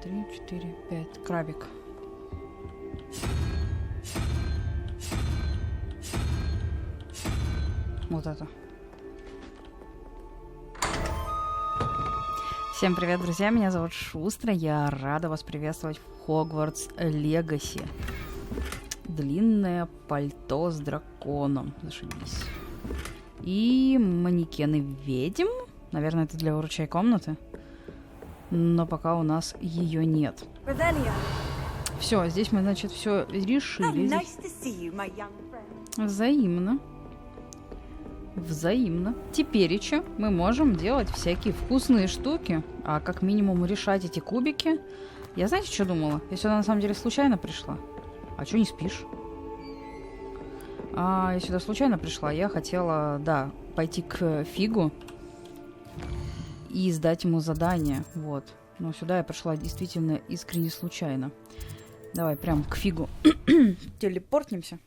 3, 4, 5. Крабик. Вот это. Всем привет, друзья! Меня зовут WYCTRA. Я рада вас приветствовать в Hogwarts Legacy. Длинное пальто с драконом. Зашибись. И манекены ведьм. Наверное, это для выручай комнаты. Но пока у нас ее нет. Все, здесь мы, значит, все решили. Взаимно. Взаимно. Тепереча мы можем делать всякие вкусные штуки, а как минимум решать эти кубики. Я, знаете, что думала? Я сюда на самом деле случайно пришла. А что не спишь? Я сюда случайно пришла. Я хотела, да, пойти к Фигу и сдать ему задание. Вот. Но сюда я пришла действительно искренне случайно. Давай прям к Фигу телепортнемся.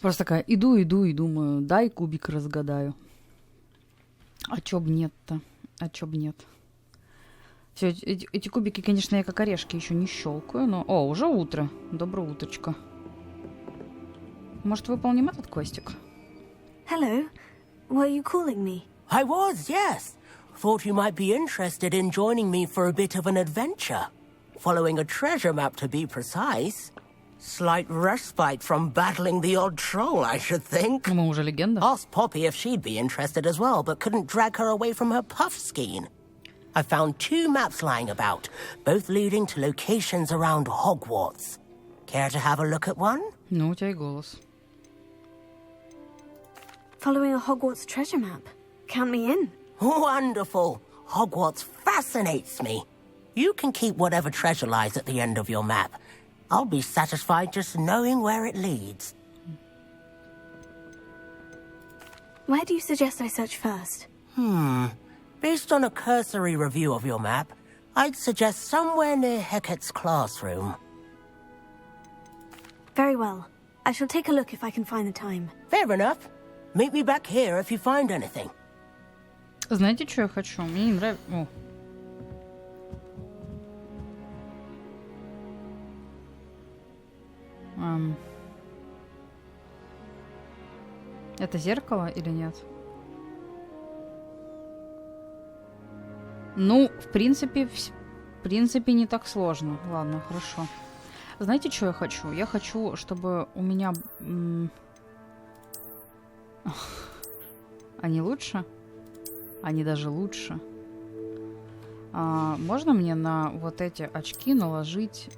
Просто такая, иду и думаю, дай кубик разгадаю. А чё б нет-то? А чё б нет? Все, эти кубики, конечно, я как орешки еще не щелкаю, но... О, уже утро. Доброе утречко. Может, выполним этот квестик? Hello. Were you calling me? I was, yes. Thought you might be interested in joining me for a bit of an adventure. Following a treasure map, to be precise. Slight respite from battling the odd troll, I should think. Мы уже легенда. Asked Poppy if she'd be interested as well, but couldn't drag her away from her puff skein. I found 2 maps lying about, both leading to locations around Hogwarts. Care to have a look at one? Ну, у тебя и голос. Following a Hogwarts treasure map. Count me in. Wonderful. Hogwarts fascinates me. You can keep whatever treasure lies at the end of your map. I'll be satisfied just knowing where it leads. Where do you suggest I search first? Based on a cursory review of your map, I'd suggest somewhere near Hecat's classroom. Very well. I shall take a look if I can find the time. Fair enough. Meet me back here if you find anything. Знаете, что я хочу? Мне не нравится... О. Это зеркало или нет? Ну, в принципе, не так сложно. Ладно, хорошо. Знаете, что я хочу? Я хочу, чтобы у меня... Они лучше? Они даже лучше. Можно мне на вот эти очки наложить...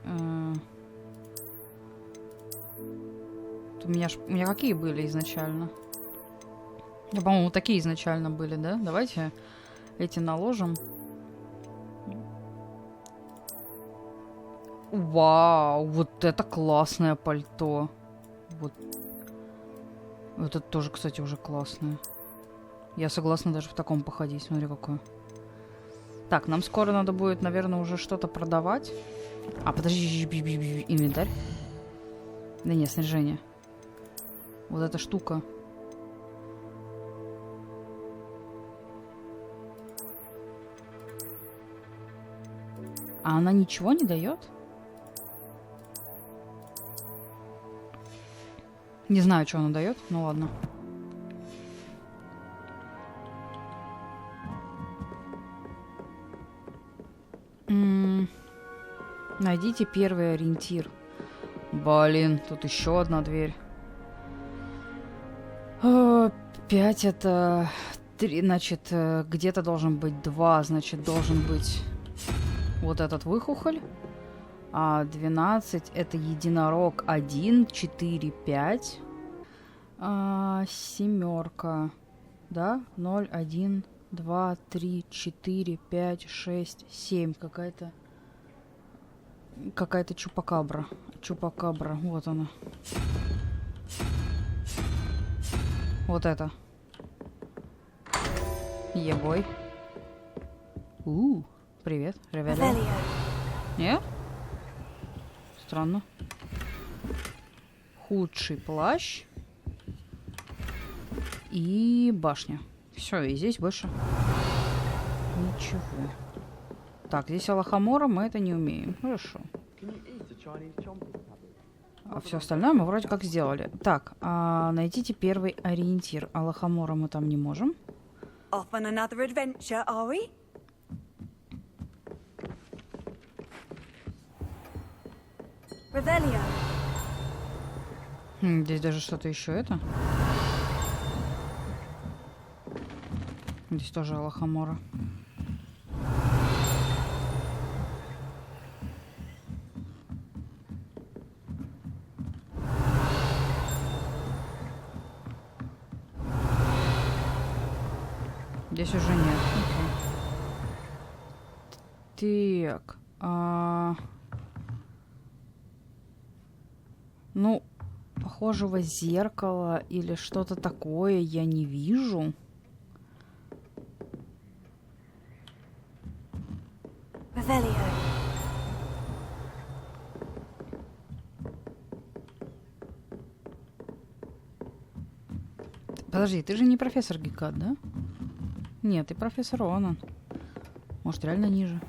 У меня какие были изначально? По-моему, такие изначально были, да? Давайте эти наложим. Вау, вот это классное пальто. Вот это тоже, кстати, уже классное. Я согласна даже в таком походить. Смотри, какое. Так, нам скоро надо будет, наверное, уже что-то продавать. Подожди, инвентарь. Да нет, снаряжение. Вот эта штука. А она ничего не дает? Не знаю, что она дает, ну ладно. Найдите первый ориентир. Блин, тут еще одна дверь. 5 это 3, значит, где-то должен быть 2, значит, должен быть вот этот выхухоль. 12 это единорог 1, 4, 5. 7, да? 0, 1, 2, 3, 4, 5, 6, 7. Какая-то чупакабра. Чупакабра, вот она. Вот это. Ебой. Привет, Ревелия. Нет? Странно. Худший плащ. И башня. Все, и здесь больше ничего. Так, здесь Алахамора, мы это не умеем. Хорошо. А все остальное мы вроде как сделали. Так, найдите первый ориентир. Алахамора мы там не можем. Off on another adventure, are we? Revelio. Здесь даже что-то еще это. Здесь тоже Алахамора. Здесь уже нет. Окей. Так. Ну, похожего зеркала или что-то такое я не вижу. Revelio. Подожди, ты же не профессор Гекат, да? Нет, ты профессор Онан. Может, реально ниже?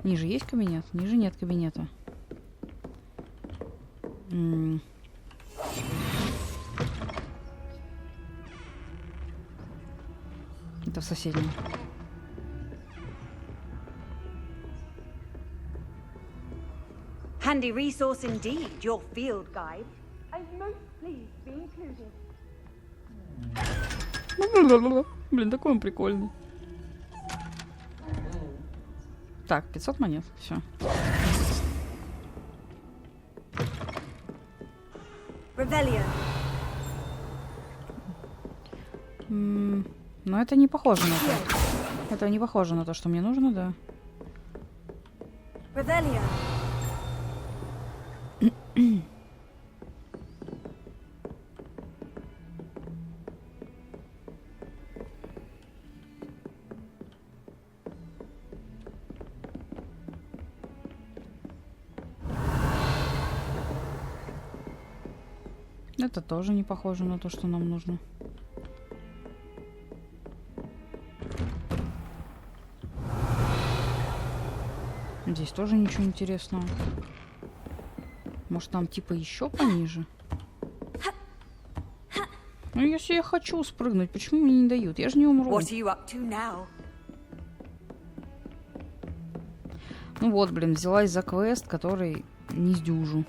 Ниже есть кабинет? Ниже нет кабинета. Это в соседнем. Handy resource indeed, your field guide. I'm most pleased to be included. Блин, такой он прикольный. Так, 500 монет. Все. Revelio. Но это не похоже на то. Это не похоже на то, что мне нужно, да. Revelio. Это тоже не похоже на то, что нам нужно. Здесь тоже ничего интересного. Может, там типа еще пониже? Ну, если я хочу спрыгнуть, почему мне не дают? Я же не умру. What are you up to now? Ну вот, блин, взялась за квест, который не сдюжу.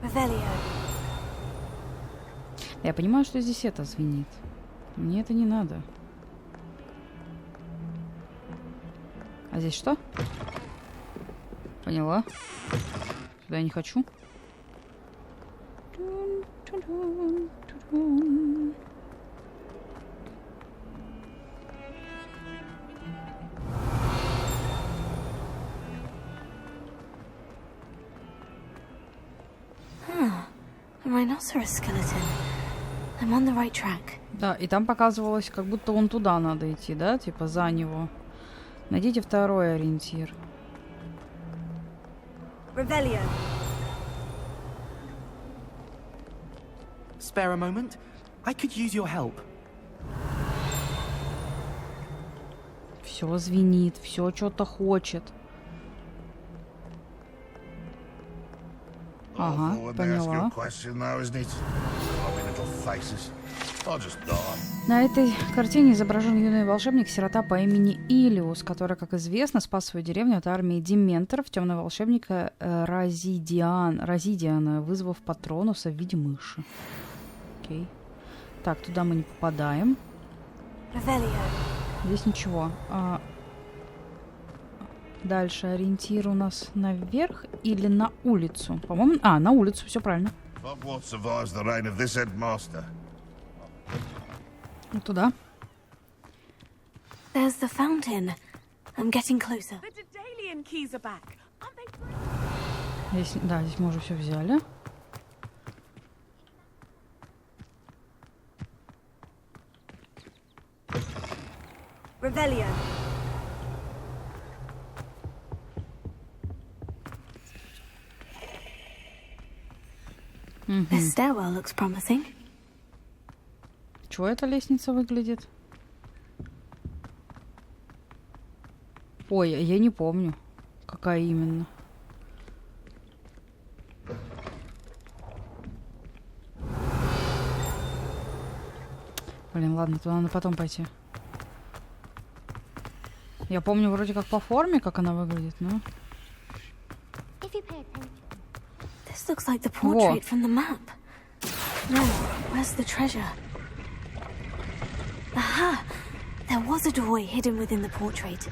Revelio. Я понимаю, что здесь это звенит. Мне это не надо. А здесь что? Поняла. Сюда я не хочу. A rhinoceros skeleton. I'm on the right track. Да, и там показывалось, как будто вон туда надо идти, да? Типа за него. Найдите второй ориентир. Revelio. Spare a moment? I could use your help. Все звенит, все что-то хочет. Ага, поняла. На этой картине изображен юный волшебник-сирота по имени Илиус, который, как известно, спас свою деревню от армии дементоров, темного волшебника Разидиана, вызвав Патронуса в виде мыши. Окей. Так, туда мы не попадаем. Revelio. Здесь ничего. Дальше ориентир у нас наверх или на улицу? По-моему, на улицу, все правильно. Вот туда. There's the fountain. I'm getting closer. The Daedalian keys are back. Aren't they? Здесь, да, здесь мы уже все взяли. Revelio. The stairwell looks promising. Чего эта лестница выглядит? Ой, я не помню, какая именно. Блин, ладно, туда надо потом пойти. Я помню вроде как по форме, как она выглядит, но... This looks like the portrait from the map. No, where's the treasure? Aha! There was a doorway hidden within the portrait.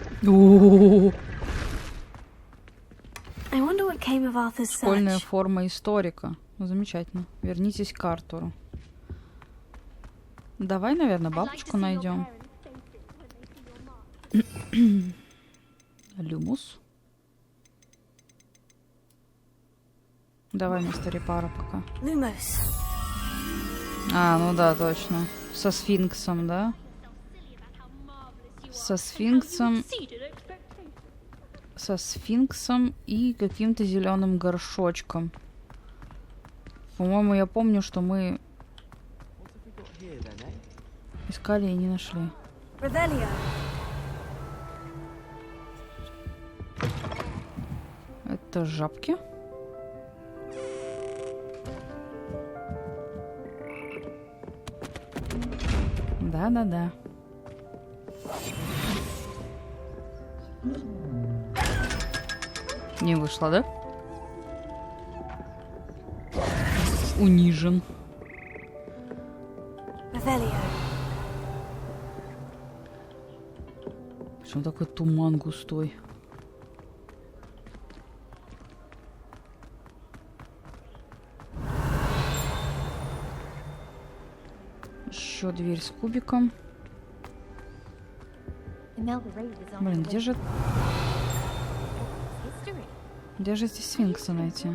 I wonder what came of Arthur's Школьная search. форма историка. Ну, замечательно. Вернитесь к Артуру. Давай, наверное, бабочку найдем. Люмус. Давай вместо репара пока. Lumos. А, ну да, точно. Со сфинксом, да? Со сфинксом. Со сфинксом и каким-то зеленым горшочком. По-моему, я помню, что мы искали и не нашли. Revelio. Это жабки. Да-да-да. Не вышло, да? Унижен. Revelio. Почему такой туман густой? Еще дверь с кубиком. Блин, где же... Где же здесь сфинкса найти?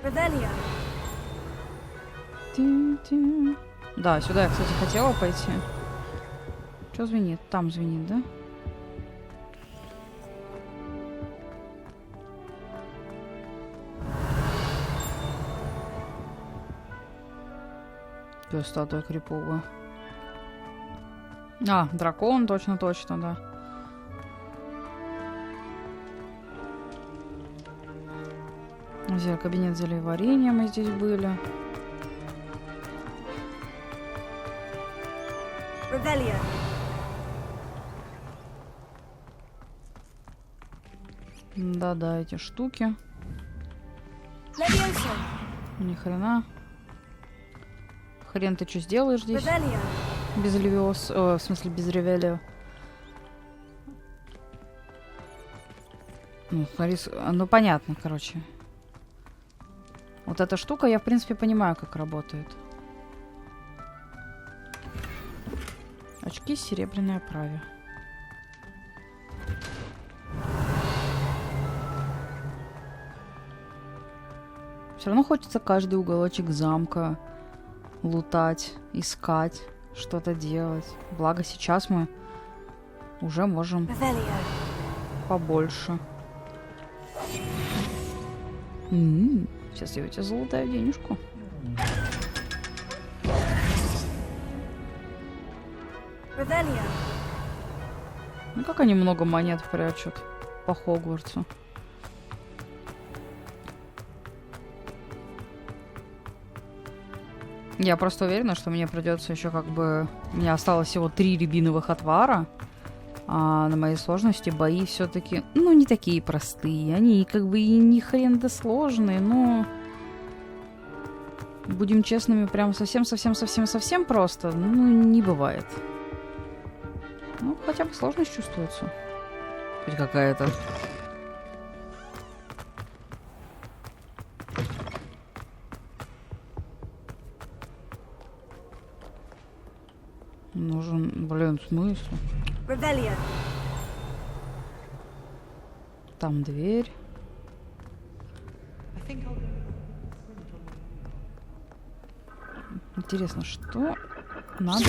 Revelio. Тю-тю. Да, сюда я, кстати, хотела пойти. Что звенит? Там звенит, да? Какая статуя криповая. А, дракон, точно-точно, да. Кабинет зельеварения мы здесь были. Revelio. Да-да, эти штуки. Levioso. Ни хрена. Хрен ты что сделаешь здесь? Revelio. Без левиос... в смысле, без ревелио. Ну, смотри, ну, понятно, короче. Вот эта штука, я, в принципе, понимаю, как работает. Очки с серебряной оправе. Все равно хочется каждый уголочек замка лутать, искать, что-то делать. Благо сейчас мы уже можем Revelio. побольше. Сейчас я у тебя залутаю денежку. Revelio. Ну как они много монет прячут по Хогвартсу. Я просто уверена, что мне придется еще как бы... У меня осталось всего 3 рябиновых отвара. А на моей сложности бои все-таки, ну, не такие простые. Они как бы и ни хрен да сложные, но... Будем честными, прям совсем просто. Ну, не бывает. Ну, хотя бы сложность чувствуется. Хоть какая-то. Нужен, блин, смысл? Revelio. Там дверь. Интересно, что надо?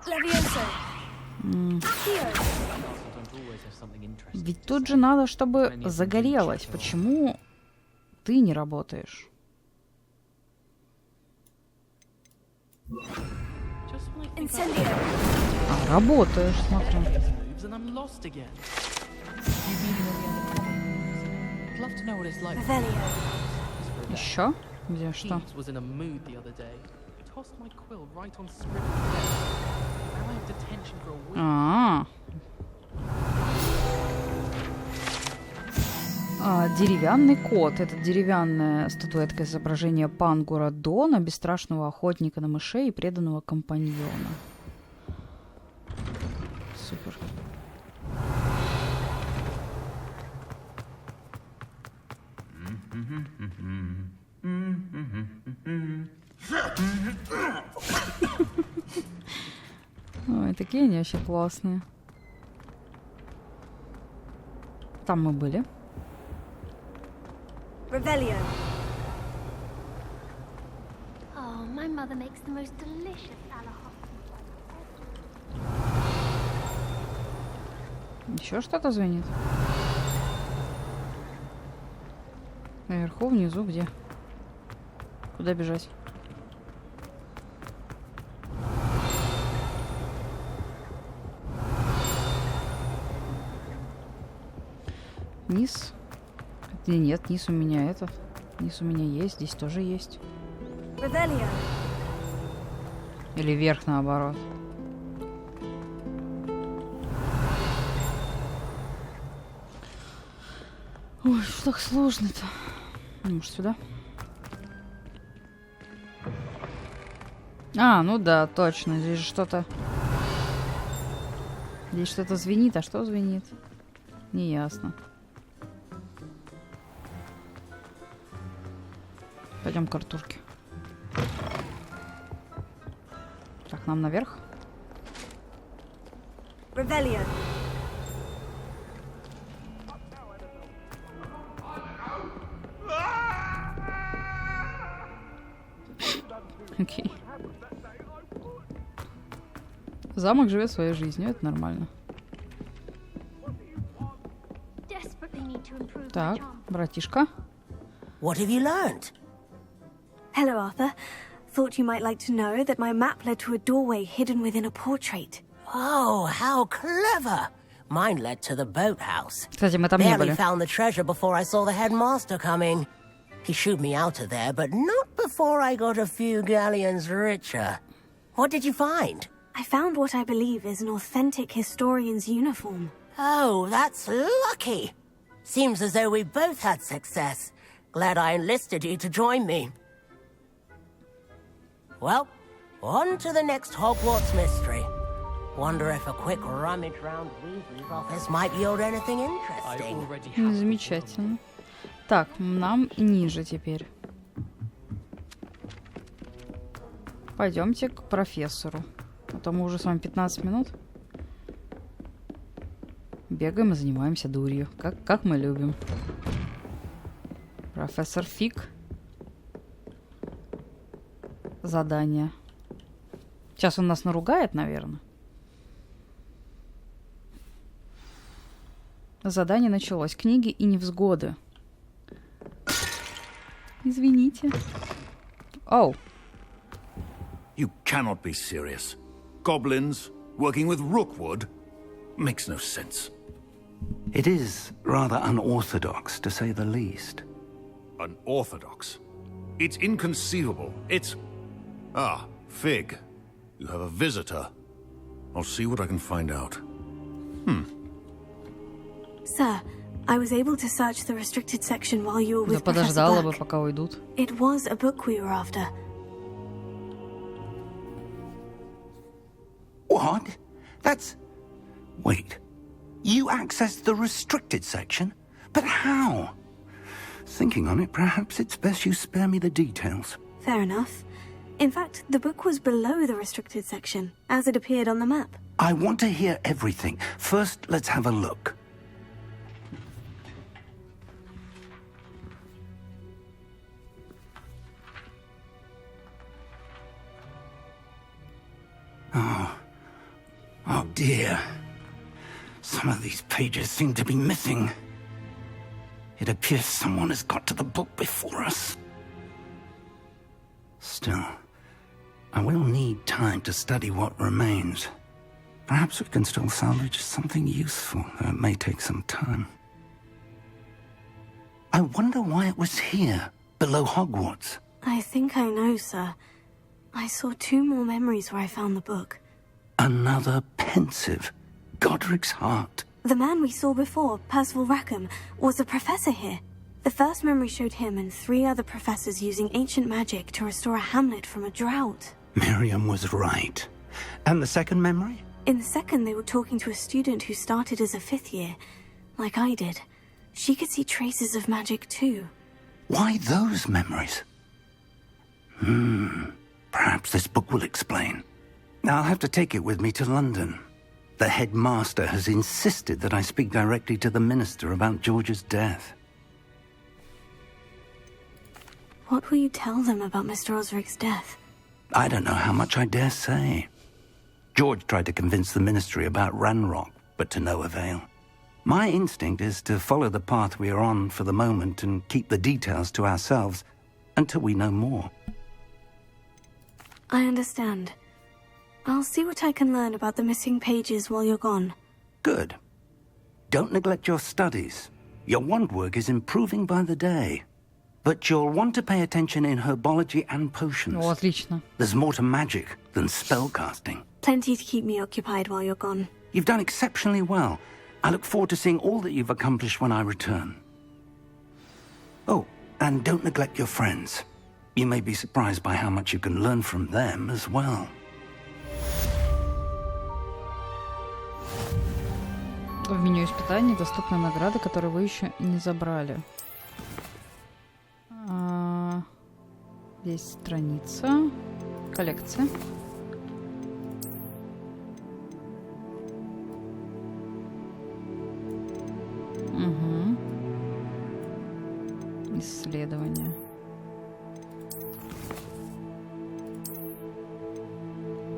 Levioso. М, Accio. Ведь тут же надо, чтобы загорелось. Почему ты не работаешь? Incendio. А, работаешь, смотри. Revelio. Еще? Где что? А. Деревянный кот. Это деревянная статуэтка изображения Пангура Дона, бесстрашного охотника на мышей и преданного компаньона. Супер. Ой, такие они вообще классные. Там мы были. Revelio. Oh, my mother makes the most delicious alahop. Еще что-то звенит? Наверху, внизу, где? Куда бежать? Низ? Нет, низ у меня этот. Низ у меня есть, здесь тоже есть. Revelio. Или вверх наоборот. Ой, что так сложно-то? Ну, может, сюда? А, ну да, точно. Здесь же что-то... Здесь что-то звенит. А что звенит? Неясно. Пойдем к Артурке. Так, нам наверх. Revelio. Окей. Замок живет своей жизнью, это нормально. Desperately need to improve my Так, charm. братишка. What have you learned? Hello, Arthur. Thought you might like to know that my map led to a doorway hidden within a portrait. Oh, how clever! Mine led to the boathouse. Кстати, мы там не Barely были. found the treasure before I saw the headmaster coming. He shooed me out of there, but not before I got a few galleons richer. What did you find? I found what I believe is an authentic historian's uniform. Oh, that's lucky. Seems as though we both had success. Glad I enlisted you to join me. Well, on to the next Hogwarts mystery. Wonder if a quick rummage round Weasley's office might yield anything interesting. Замечательно. Так, нам ниже теперь. Пойдемте к профессору. А то мы уже с вами 15 минут бегаем и занимаемся дурью. Как мы любим. Профессор Фиг. Задание. Сейчас он нас наругает, наверное. Задание началось. Книги и невзгоды. Извините. Оу. You cannot be serious. Goblins working with Rookwood makes no sense. It is rather unorthodox, to say the least. Unorthodox. It's inconceivable. It's... Ah, Fig. You have a visitor. I'll see what I can find out. Sir, I was able to search the restricted section while you were Да with Professor подождала бы, Black. пока уйдут. It was a book we were after. What? That's... Wait. You accessed the restricted section? But how? Thinking on it, perhaps it's best you spare me the details. Fair enough. In fact, the book was below the restricted section, as it appeared on the map. I want to hear everything. First, let's have a look. Oh dear. So Some of these pages seem to be missing. It appears someone has got to the book before us. Still, I will need time to study what remains. Perhaps we can still salvage something useful, though it may take some time. I wonder why it was here, below Hogwarts. I think I know, sir. I saw 2 more memories where I found the book. Another pensive. Godric's heart. The man we saw before, Percival Rackham, was a professor here. The first memory showed him and 3 other professors using ancient magic to restore a hamlet from a drought. Miriam was right. And the second memory? In the second, they were talking to a student who started as a 5th year, like I did. She could see traces of magic too. Why those memories? Perhaps this book will explain. I'll have to take it with me to London. The headmaster has insisted that I speak directly to the minister about George's death. What will you tell them about Mr. Osric's death? I don't know how much I dare say. George tried to convince the ministry about Ranrock, but to no avail. My instinct is to follow the path we are on for the moment and keep the details to ourselves until we know more. I understand. I'll see what I can learn about the missing pages while you're gone. Good. Don't neglect your studies. Your wand work is improving by the day. But you'll want to pay attention in herbology and potions. О, отлично. There's more to magic than spellcasting. Plenty to keep me occupied while you're gone. You've done exceptionally well. I look forward to seeing all that you've accomplished when I return. Oh, and don't neglect your friends. You may be surprised by how much you can learn from them as well. В меню испытаний доступны награды, которые вы еще не забрали. Здесь страница, коллекция. Угу. Исследование.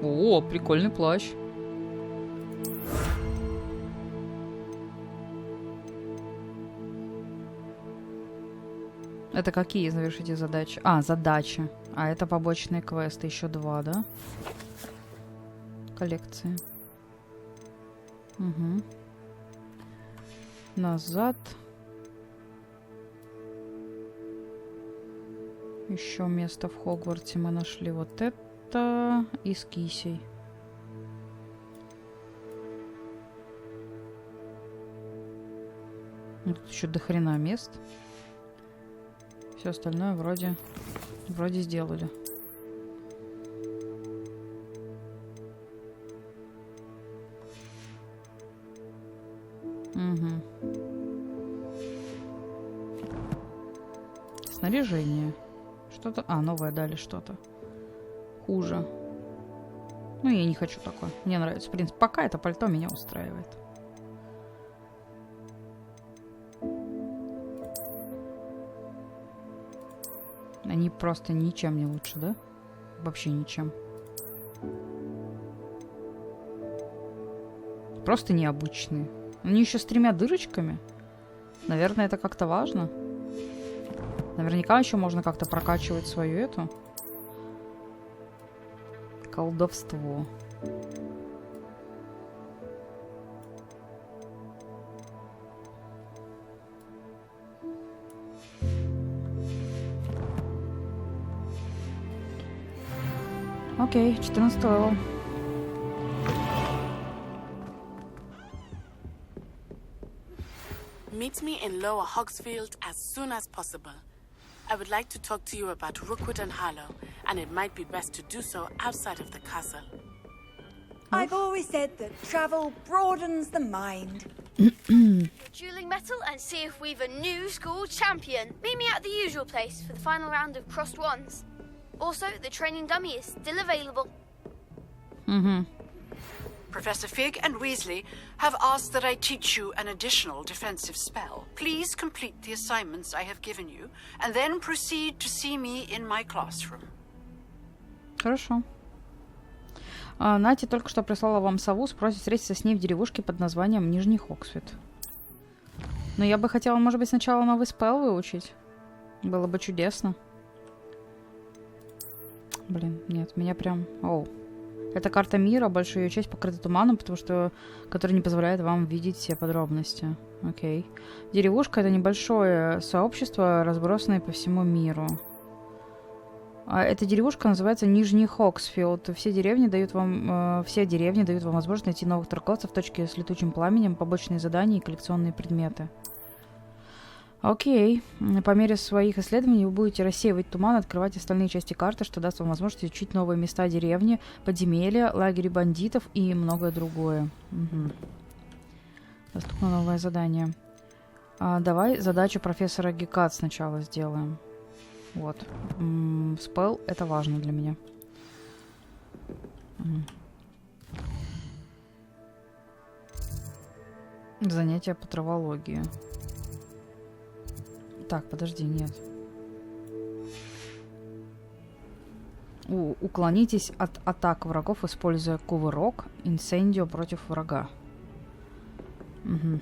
О, прикольный плащ. Это какие завершите задачи? А, задачи. А это побочные квесты. Еще 2, да? Коллекции. Угу. Назад. Еще место в Хогвартсе мы нашли. Вот это. И с кисей. Тут еще до хрена мест. Все остальное вроде сделали. Угу. Снаряжение. Что-то... А, новое дали что-то. Хуже. Ну, я не хочу такое. Мне нравится. В принципе, пока это пальто меня устраивает. Они просто ничем не лучше, да? Вообще ничем. Просто необычные. Они еще с 3 дырочками. Наверное, это как-то важно. Наверняка еще можно как-то прокачивать свою эту... колдовство. Окей, 14 левел. Meet me in Lower Hogsfield as soon as possible. I would like to talk to you about Rookwood and Harlow, and it might be best to do so outside of the castle. I've always said that travel broadens the mind. Dueling metal and see if we've a new school champion. Meet me at the usual place for the final round of crossed wands. Also, the training dummy is still available. Professor Fig and Weasley have asked that I teach you an additional defensive spell. Please complete the assignments I have given you, and then proceed to see me in my classroom. Хорошо. Нати только что прислала вам сову, просит встретиться с ней в деревушке под названием Нижний Хоксфилд. Но я бы хотела, может быть, сначала новый спелл выучить. Было бы чудесно. Блин, нет, меня прям... Оу. Это карта мира, большая ее часть покрыта туманом, который не позволяет вам видеть все подробности. Окей. Деревушка — это небольшое сообщество, разбросанное по всему миру. Эта деревушка называется Нижний Хоксфилд. Все деревни дают вам возможность найти новых торговцев, точки с летучим пламенем, побочные задания и коллекционные предметы. Окей. По мере своих исследований вы будете рассеивать туман, открывать остальные части карты, что даст вам возможность изучить новые места деревни, подземелья, лагеря бандитов и многое другое. Угу. Доступно новое задание. Давай задачу профессора Гекат сначала сделаем. Вот. Спелл — это важно для меня. Занятия по травологии. Так, подожди, нет. Уклонитесь от атак врагов, используя кувырок, инсендио против врага. Угу.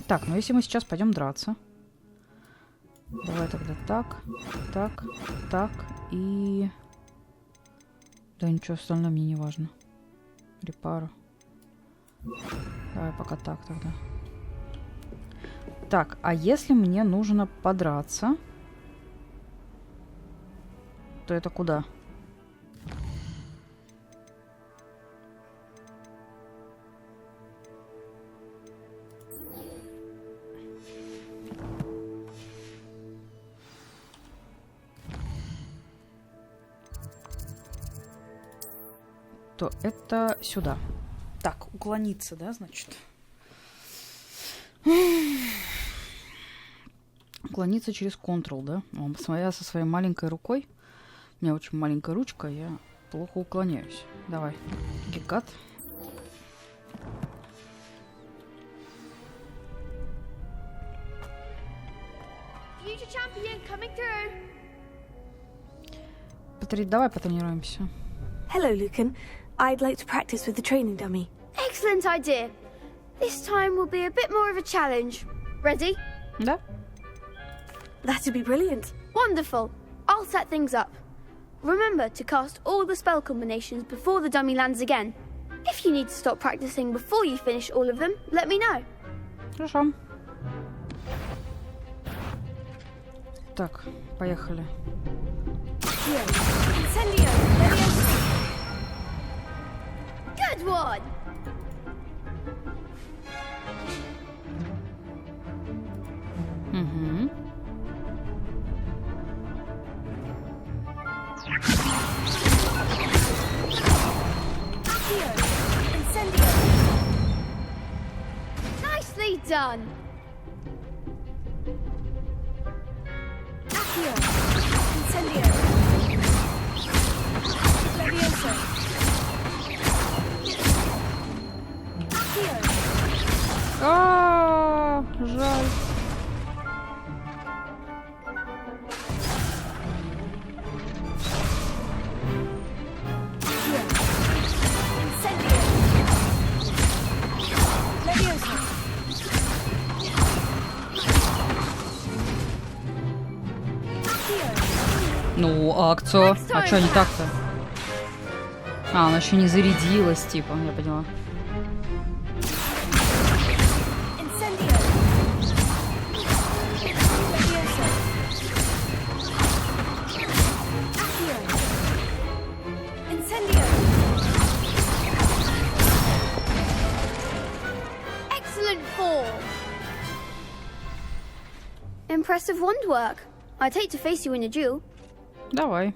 Так, ну если мы сейчас пойдем драться. Давай тогда так и... Да ничего остальное мне не важно. Репару. Давай пока так тогда. Так, а если мне нужно подраться, то это куда? То это сюда. Так, уклониться, да, значит? Уклониться через Ctrl, да? Я со своей маленькой рукой. У меня очень маленькая ручка, я плохо уклоняюсь. Давай. Гекат. Давай потренируемся. Hello, Lucan. I'd like to practice with the training dummy. Excellent idea. This time will be a bit more of a challenge. Ready? Да. That'd be brilliant. Wonderful. I'll set things up. Remember to cast all the spell combinations before the dummy lands again. If you need to stop practicing before you finish all of them, let me know. Хорошо. Так, поехали. Good one. Угу. Nicely done. Accio. Incendio. Levioso. Accio. Жаль. Ну, акцию. А что не так-то? А, она еще не зарядилась, типа, я поняла. Excellent form. Impressive wand work. I'd hate to face you in a duel. Давай.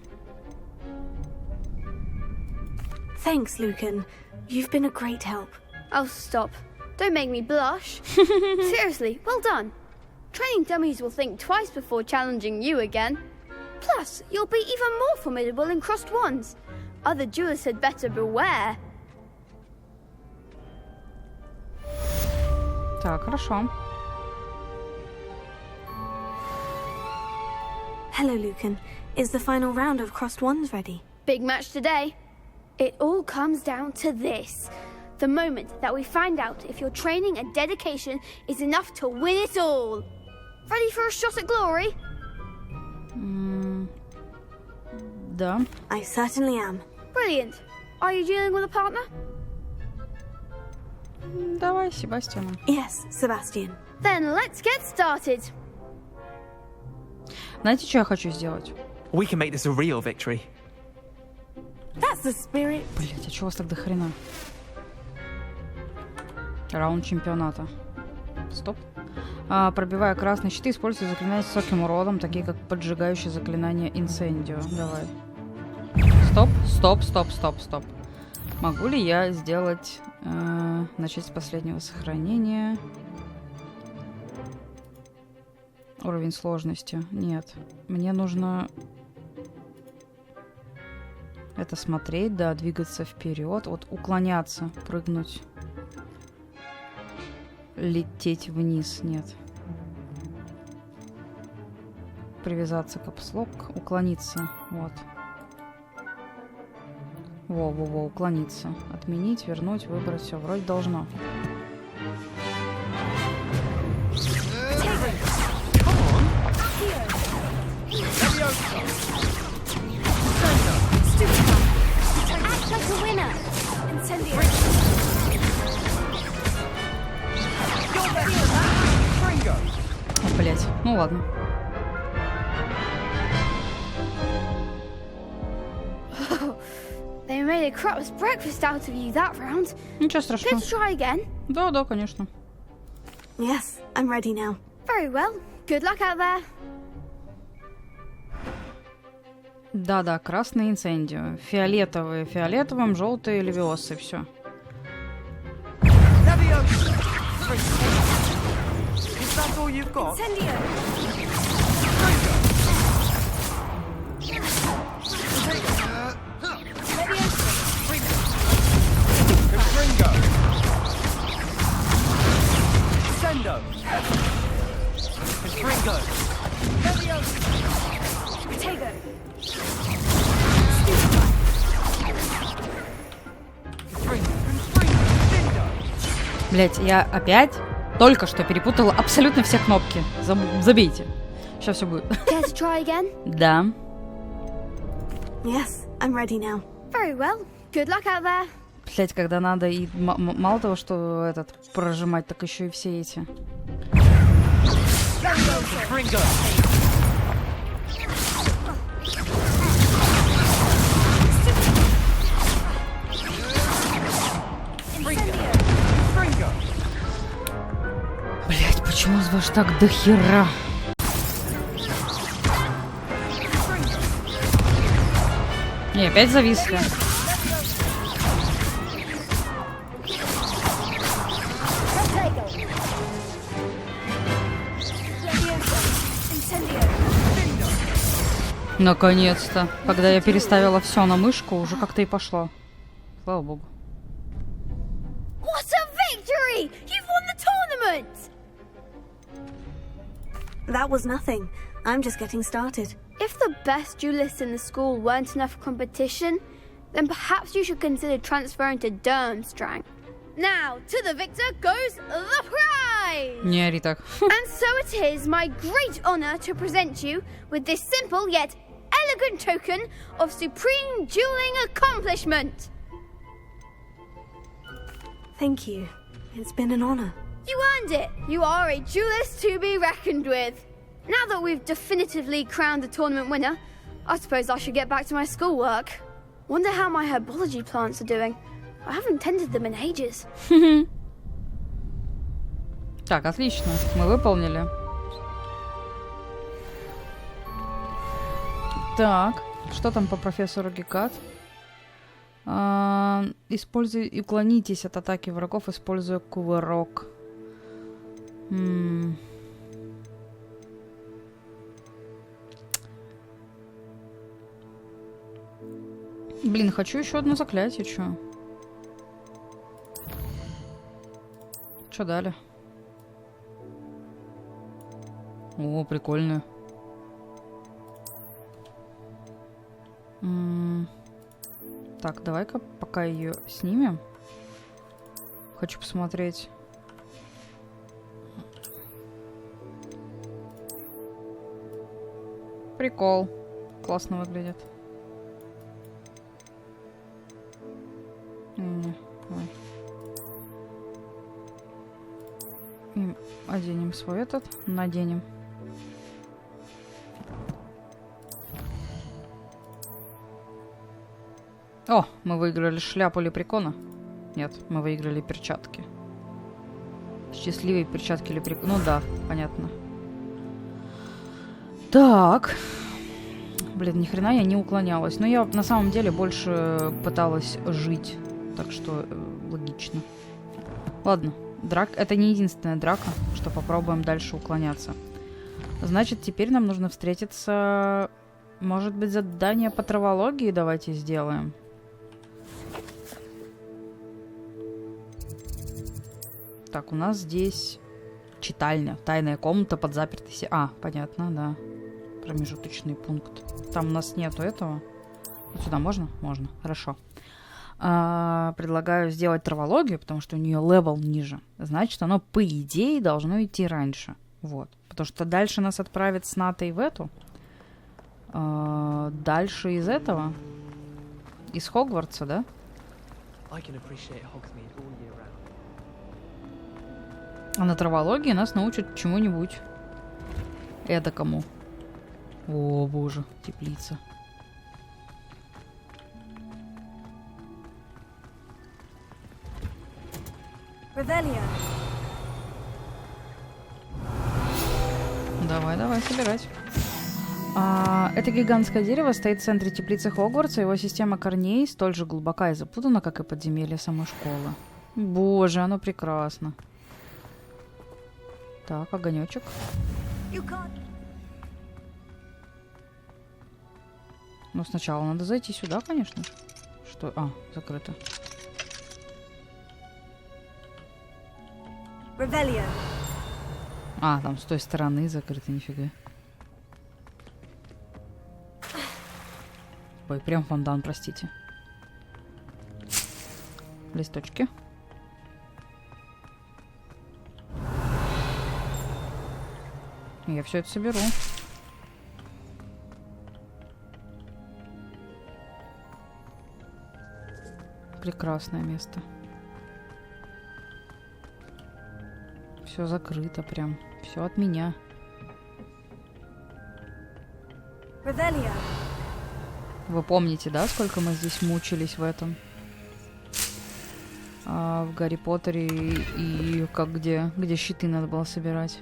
Thanks, Lucan. You've been a great help. Oh, stop. Don't make me blush. Seriously, well done. Training dummies will think twice before challenging you again. Plus, you'll be even more formidable in crossed wands. Other duelists had better beware. Так, хорошо. Hello, Lucan. Is the final round of crossed wands ready? Big match today. It all comes down to this. The moment that we find out if your training and dedication is enough to win it all. Ready for a shot at glory? Да. I certainly am. Brilliant. Are you dealing with a partner? Давай, Себастьяна. Yes, Sebastian. Then let's get started. Знаете, что я хочу сделать? We can make this a real victory. That's the spirit. Блять, а чего у вас так до хрена? Раунд чемпионата. Стоп. Пробивая красные щиты, используйте заклинания с высоким уродом, такие как поджигающее заклинание инцендио. Давай. Стоп. Могу ли я сделать... начать с последнего сохранения? Уровень сложности. Нет. Мне нужно... это смотреть, да, двигаться вперед. Вот уклоняться, прыгнуть. Лететь вниз. Нет. Привязаться к капслок. Уклониться. Вот. Во, уклониться. Отменить, вернуть, выбрать. Все, вроде должно. О, блять. Ну ладно. They made a crap's breakfast out of you that round. Ничего страшного. Let's try again. Да, конечно. Yes, I'm ready now. Very well. Good luck out there. Да, красный инцендио. Фиолетовые фиолетовым, желтые левиосы. Все. Is that all you've got? Sendo. Confringo. Potato. Блять, я опять только что перепутала абсолютно все кнопки. Забейте. Сейчас все будет. Care to try again? Да. Yes, I'm ready now. Very well. Good luck out there. Блять, когда надо и мало того, что этот прожимать, так еще и все эти. Блять, почему вас так до хера? Не, опять зависли. Наконец-то. Когда я переставила все на мышку, уже как-то и пошло. Слава богу. What a victory! You've won the tournament! That was nothing. I'm just getting started. If the best duelists in the school weren't enough competition, then perhaps you should consider transferring to Durmstrang. Now, to the victor goes the prize! Не ори так. And so it is my great honor to present you with this simple yet elegant token of supreme dueling accomplishment. Thank you. It's been an honor. You earned it. You are a duelist to be reckoned with. Now that we've definitively crowned the tournament winner, I suppose I should get back to my schoolwork. Wonder how my herbology plants are doing. I haven't tended them in ages. Так, отлично. Мы выполнили. Так, что там по профессору Гекат? Используй, уклонитесь от атаки врагов, используя кувырок. Блин, хочу еще одно заклятие, чё? Чё дали? О, прикольно. Так, давай-ка пока ее снимем. Хочу посмотреть. Прикол. Классно выглядит. Ой. И оденем свой этот. Наденем. О, мы выиграли шляпу лепрекона. Нет, мы выиграли перчатки. Счастливые перчатки лепрекона. Ну да, понятно. Так. Блин, ни хрена я не уклонялась. Но я на самом деле больше пыталась жить. Так что логично. Ладно, это не единственная драка, что попробуем дальше уклоняться. Значит, теперь нам нужно встретиться... Может быть, задание по травологии давайте сделаем. Так, у нас здесь читальня. Тайная комната под запертой... А, понятно, да. Промежуточный пункт. Там у нас нету этого. Вот сюда можно? Можно. Хорошо. Предлагаю сделать травологию, потому что у нее левел ниже. Значит, оно, по идее, должно идти раньше. Вот. Потому что дальше нас отправят с Натой в эту. Дальше из этого. Из Хогвартса, да? А на травологии нас научат чему-нибудь эдакому. О, боже, теплица. Revelio. Давай, собирать. Это гигантское дерево стоит в центре теплицы Хогвартса. Его система корней столь же глубока и запутана, как и подземелье самой школы. Боже, оно прекрасно. Так, огонечек. Ну, сначала надо зайти сюда, конечно. Что? А, закрыто. Revelio. А, там с той стороны закрыто, нифига. Ой, прям фонтан, простите. Листочки. Я все это соберу. Прекрасное место. Все закрыто прям. Все от меня. Revelio. Вы помните, да, сколько мы здесь мучились в этом? В Гарри Поттере и как где щиты надо было собирать.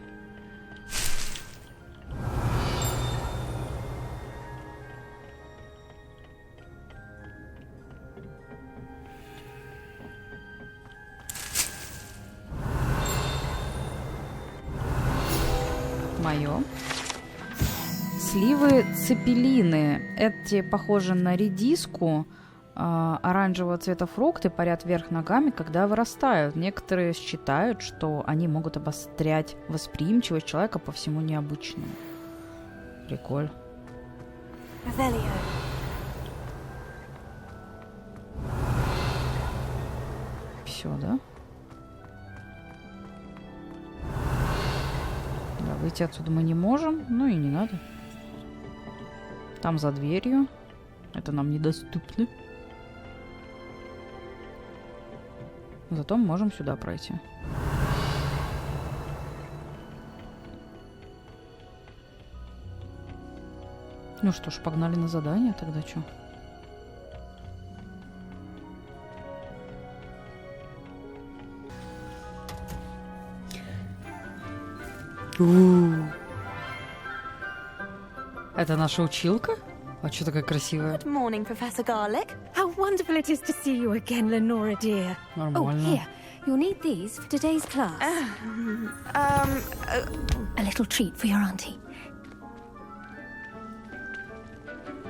Мое. Сливы цепелины. Эти похожи на редиску. Оранжевого цвета фрукты парят вверх ногами, когда вырастают. Некоторые считают, что они могут обострять восприимчивость человека по всему необычному. Прикольно. Все, да? Да, выйти отсюда мы не можем, ну и не надо. Там за дверью. Это нам недоступно. Зато мы можем сюда пройти. Ну что ж, погнали на задание тогда, что? Это наша училка? А что такая красивая? Good morning, Professor Garlick. How wonderful it is to see you again, Lenora dear. Нормально. Oh, here. You'll need these for today's class. A little treat for your auntie.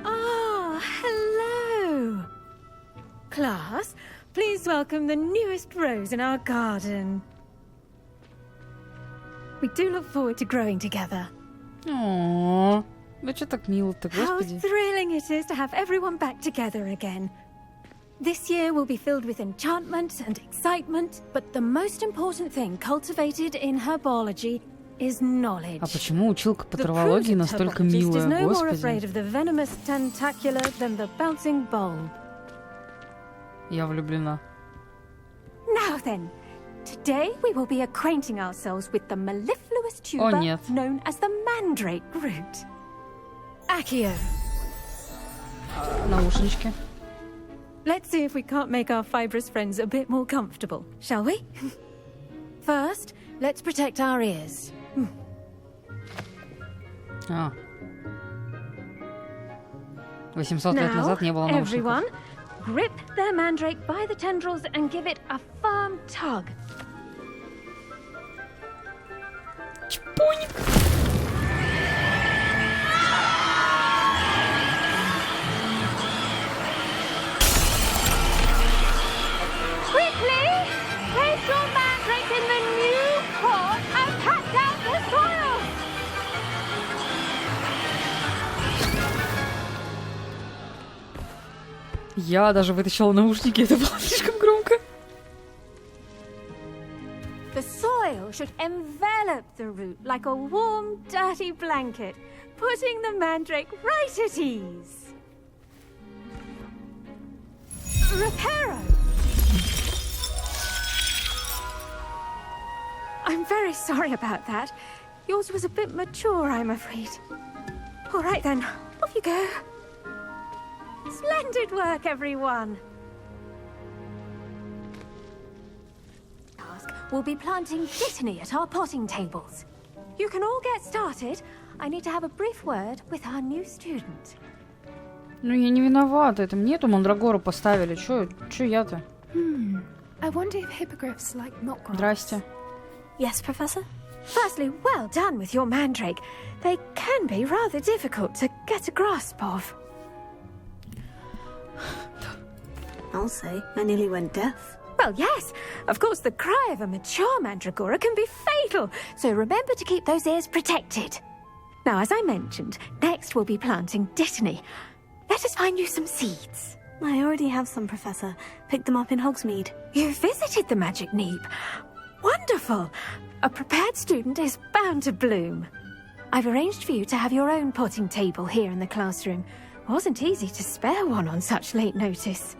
Ah, hello. Class, please welcome the newest rose in our garden. We do look forward to growing together. Aww. Да что так мило-то, How господи. thrilling it is to have everyone back together again. This year will be filled with enchantment and excitement, but the most important thing cultivated in herbology is knowledge. А почему училка по травологии настолько милая, no more господи? afraid of the venomous tentacula than the bouncing bulb. Я влюблена. Now then, today we will be acquainting ourselves with the mellifluous tuber known as the mandrake root. Accio. Наушнички. Let's see if we can't make our fibrous friends a bit more comfortable, shall we? First, let's protect our ears. 800 лет назад не было наушников. Everyone, grip their mandrake by the tendrils and give it a firm tug. Чпоник. Quickly, place your mandrake in the new pot and pat down the soil. Я даже вытащила наушники, это было слишком громко. The soil should envelop the root like a warm, dirty blanket, putting the mandrake right at ease. Reparo! I'm very sorry about that. Yours was a bit mature, I'm afraid. All right then, off you go. Splendid work, everyone. We'll be planting dittany at our potting tables. You can all get started. I need to have a brief word with our new student. Ну я не виновата, это мне эту мандрагору поставили. Чё я-то? I wonder if hippogriffs like knotgrass. Здрасте. Yes, Professor? Firstly, well done with your mandrake. They can be rather difficult to get a grasp of. I'll say, I nearly went deaf. Well, yes. Of course, the cry of a mature mandragora can be fatal, so remember to keep those ears protected. Now, as I mentioned, next we'll be planting dittany. Let us find you some seeds. I already have some, Professor. Picked them up in Hogsmeade. You visited the Magic Neep. Wonderful. A prepared student is bound to bloom. I've arranged for you to have your own potting table here in the classroom. Wasn't easy to spare one on such late notice.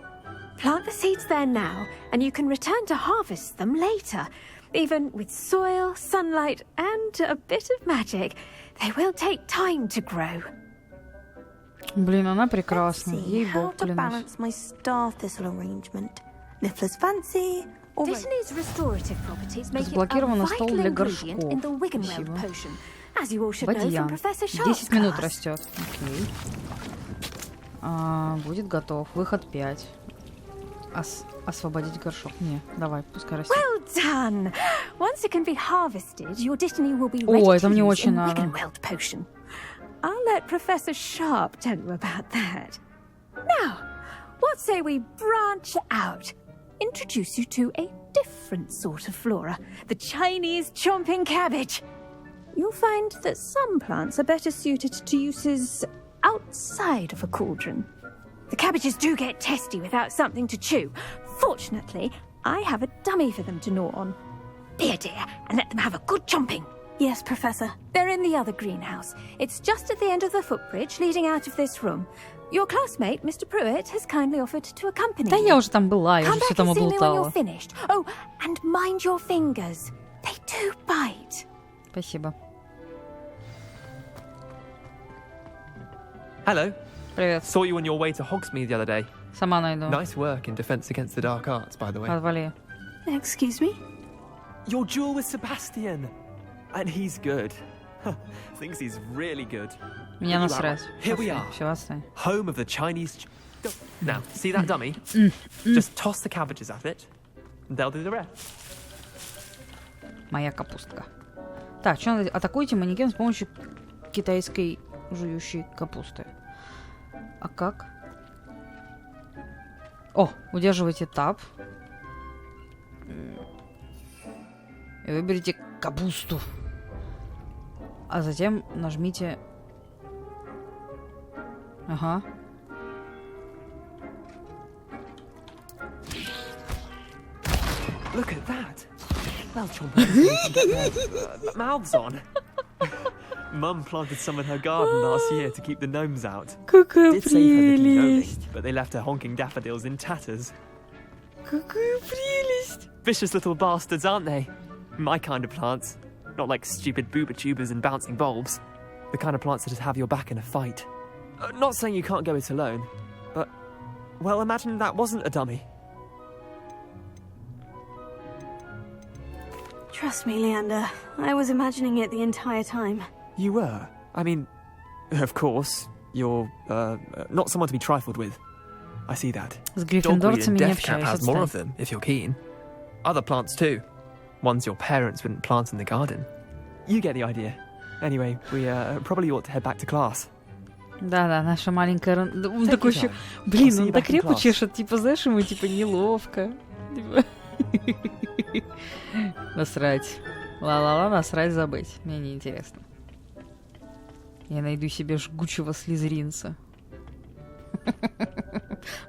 Plant the seeds there now, and you can return to harvest them later. Even with soil, sunlight, and a bit of magic, they will take time to grow. Блин, она прекрасна. How to balance my star thistle arrangement? Niffler's fancy. Dittany's restorative properties make it a Разблокировано стол vital для ingredient горшков. in the Wiggenweld potion, as you all should know from Бадьян. Professor Sharp's 10 минут class. растет. Окей. Будет готов. Выход 5. Освободить горшок. Не, давай, пускай растет. Well done! Once it can be harvested, your Dittany will be ready О, это to мне use очень in надо. Wiggenweld potion. I'll let Professor Sharp tell you about that. Now, what say we branch out? Introduce you to a different sort of flora, the Chinese chomping cabbage. You'll find that some plants are better suited to uses outside of a cauldron. The cabbages do get testy without something to chew. Fortunately, I have a dummy for them to gnaw on. Here, dear, and let them have a good chomping. Yes, Professor. They're in the other greenhouse. It's just at the end of the footbridge leading out of this room. Your classmate, Mr. Pruitt, has kindly offered to accompany Да you. я уже там была, я Come уже все back там and see me when you're облутала. finished. Oh, and mind your fingers. They do bite. Спасибо. Hello. Привет. Saw you on your way to Hogsmeade the other day. Сама найду. Nice work in Defense Against the Dark Arts, by the way. Отвали. Excuse me? Your duel with Sebastian. And he's good. Thinks he's really good. Меня насрать. Here we are. Все, отстань. Home of the Chinese... Now, see that dummy? Just toss the cabbages at it, and they'll do the rest. Моя капустка. Так, что надо? Атакуйте манекен с помощью китайской жующей капусты. А как? О, удерживайте таб. И выберите капусту. А затем нажмите... Ага. Look at that. Well, children can get their mouths on. Mum planted some in her garden last year to keep the gnomes out. Какая Did save her the gnoling, прелесть. but they left her honking daffodils in tatters. Какая прелесть. Vicious little bastards, aren't they? My kind of plants. Not like stupid booba tubers and bouncing bulbs. The kind of plants that just have your back in a fight. Not saying you can't go it alone, but... Well, imagine that wasn't a dummy. Trust me, Leander. I was imagining it the entire time. You were? I mean, of course, you're, not someone to be trifled with. I see that. С гриффиндорцами не Deathcap общаюсь, has more of отстань. them, if you're keen. Other plants too. Ones your parents wouldn't plant in the garden. You get the idea. Anyway, we probably ought to head back to class. Да-да, наша маленькая... Он Take такой your еще... time. I'll Блин, see он you так back in репу class. чешет, типа, знаешь, ему, типа, неловко. Типа. Насрать. Ла-ла-ла, насрать, забыть. Мне неинтересно. Я найду себе жгучего слизеринца.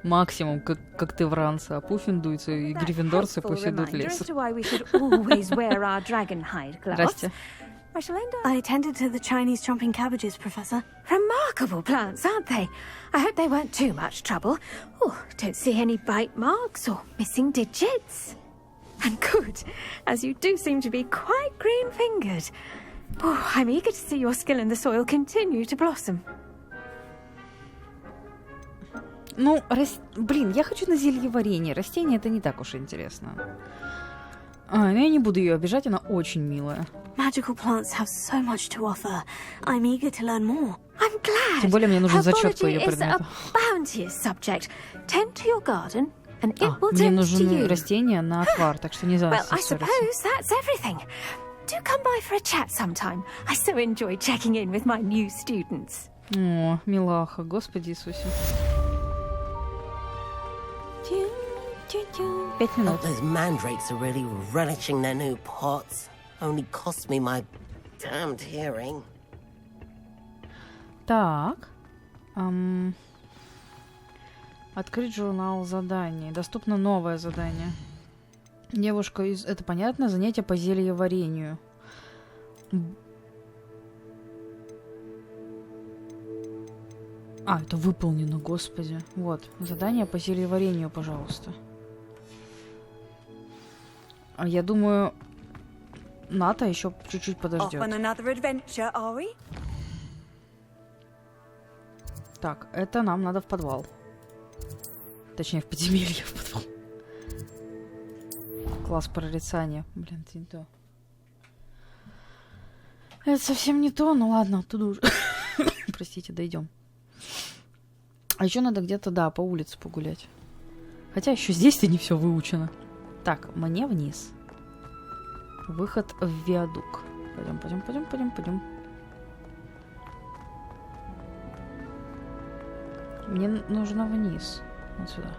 Максимум, как ты вранца, а пуффиндуйцы и гриффиндорцы пусть идут в Reminder лес. as to why we should always wear our dragon hide gloves. Здрасте. I shall end up... I tended to the Chinese chomping cabbages, Professor. Remarkable plants, aren't they? I hope they weren't too much trouble. Oh, don't see any bite marks or missing digits. And good, as you do seem to be quite green-fingered. Oh, I'm eager to see your skill in the soil continue to blossom. Ну, блин, я хочу на зельеварение. Растение это не так уж и интересно. Но я не буду ее обижать, она очень милая. Magical plants have so much to offer. I'm eager to learn more. I'm glad. Тем более мне нужен зачет по ее Herbology is a предмету. bounteous subject. Tend to your garden, and it will Мне tend to нужны you. растения на отвар, так что не знаю, Well, I suppose that's everything. Do come by for a chat sometime. I so enjoy checking in with my new students. О, милаха, Господи Иисусе. 5 минут. Those mandrakes are really relishing their new pots. Only cost me my damned hearing. Так. Открыть журнал заданий. Доступно новое задание. Девушка из... Это понятно? Занятие по зельеварению. Это выполнено, господи. Вот. Задание по зельеварению, пожалуйста. Я думаю, Ната еще чуть-чуть подождет. Off on another adventure, are we? Так, это нам надо в подвал. Точнее, в подземелье, в подвал. Класс прорицания. Блин, это не то. Это совсем не то, ну ладно, оттуда уже. Простите, дойдем. А еще надо где-то, да, по улице погулять. Хотя еще здесь-то не все выучено. Так, мне вниз. Выход в виадук. Пойдем. Мне нужно вниз. Вот сюда.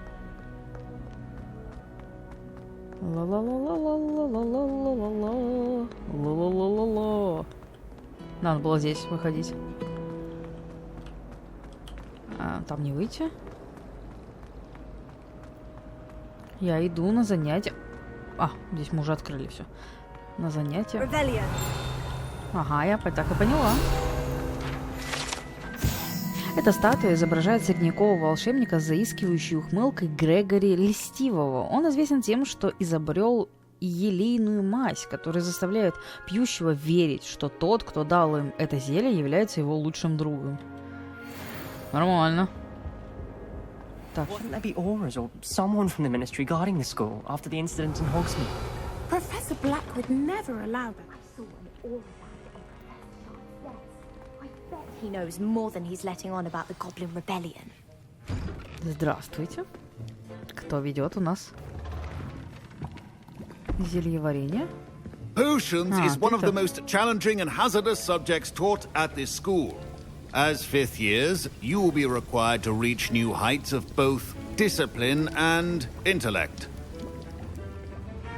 Ла-ла-ла-ла-ла-ла-ла-ла-ла-ла-ла-ла-ла. Надо было здесь выходить. Там не выйти. Я иду на занятия. Здесь мы уже открыли все. На занятия. Revelio. Ага, я так и поняла. Эта статуя изображает средневекового волшебника с заискивающей ухмылкой Грегори Льстивого. Он известен тем, что изобрел елейную мазь, которая заставляет пьющего верить, что тот, кто дал им это зелье, является его лучшим другом. Нормально. Так. Wouldn't there be auras or someone from the ministry guarding the school after the incident in Hogsmeade? Professor Black would never allow that. I saw an aura band. I bet he knows more than he's letting on about the Goblin Rebellion. Здравствуйте. Кто ведет у нас зельеварение? Potions is one of the most challenging and hazardous subjects taught at this school. As fifth years, you will be required to reach new heights of both discipline and intellect.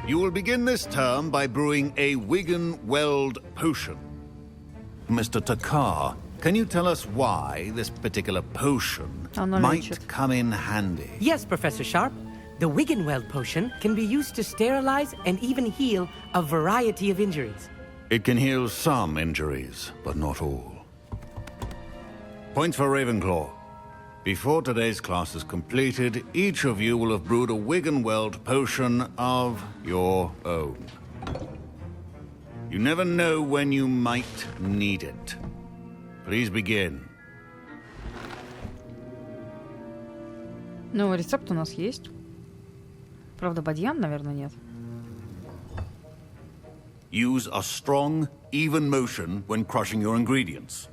You will begin this term by brewing a Wigan-Weld potion. Mr. Takar, can you tell us why this particular potion might come in handy? Yes, Professor Sharp. The Wiggenweld potion can be used to sterilize and even heal a variety of injuries. It can heal some injuries, but not all. Points for Ravenclaw. Before today's class is completed, each of you will have brewed a Wiggenweld potion of your own. You never know when you might need it. Please begin. Ну, рецепт у нас есть. Правда, бадьян, наверное, нет. Use a strong, even motion when crushing your ingredients.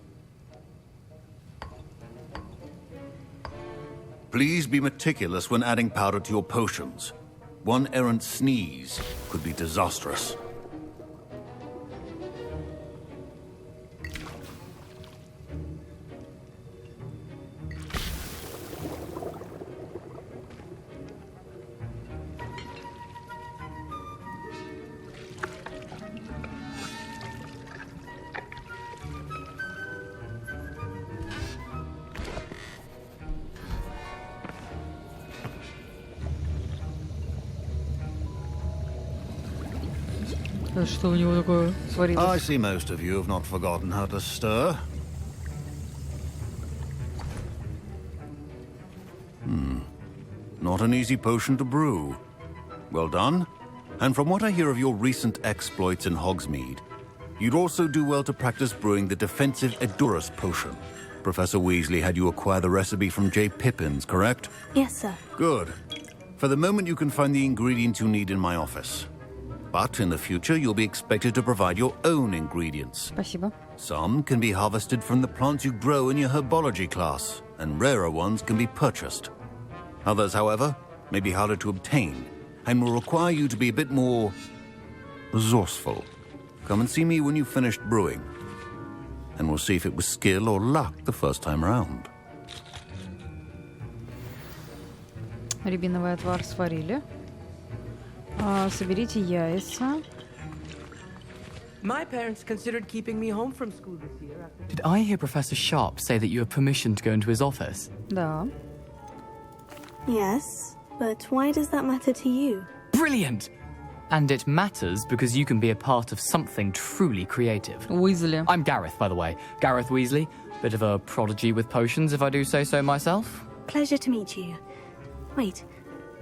Please be meticulous when adding powder to your potions. One errant sneeze could be disastrous. Что у него такое сварилось? I see most of you have not forgotten how to stir. Not an easy potion to brew. Well done. And from what I hear of your recent exploits in Hogsmeade, you'd also do well to practice brewing the defensive Edurus potion. Professor Weasley had you acquire the recipe from J. Pippins, correct? Yes, sir. Good. For the moment, you can find the ingredients you need in my office. But in the future, you'll be expected to provide your own ingredients. Спасибо. Some can be harvested from the plants you grow in your herbology class, and rarer ones can be purchased. Others, however, may be harder to obtain, and will require you to be a bit more resourceful. Come and see me when you've finished brewing, and we'll see if it was skill or luck the first time around. Рябиновый отвар сварили. Соберите яйца. My parents considered keeping me home from school this year after... Did I hear Professor Sharp say that you have permission to go into his office? Да. Yes, but why does that matter to you? Brilliant! And it matters because you can be a part of something truly creative. Weasley. I'm Gareth, by the way. Gareth Weasley. Bit of a prodigy with potions, if I do say so myself. Pleasure to meet you. Wait,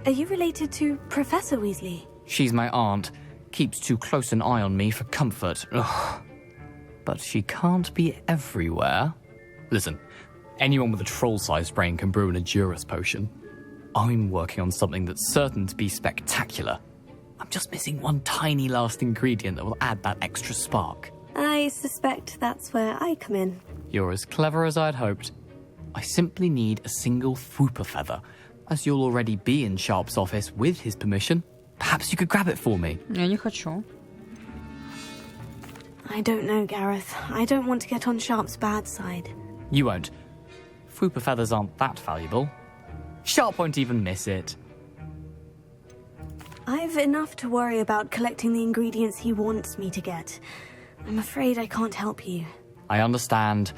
are you related to Professor Weasley? She's my aunt. Keeps too close an eye on me for comfort. Ugh. But she can't be everywhere. Listen, anyone with a troll-sized brain can brew an Edurus potion. I'm working on something that's certain to be spectacular. I'm just missing one tiny last ingredient that will add that extra spark. I suspect that's where I come in. You're as clever as I'd hoped. I simply need a single Fwooper feather. As you'll already be in Sharp's office with his permission, perhaps you could grab it for me. Я не хочу. I don't know, Gareth. I don't want to get on Sharp's bad side. You won't. Fwooper feathers aren't that valuable. Sharp won't even miss it. I've enough to worry about collecting the ingredients he wants me to get. I'm afraid I can't help you. I understand.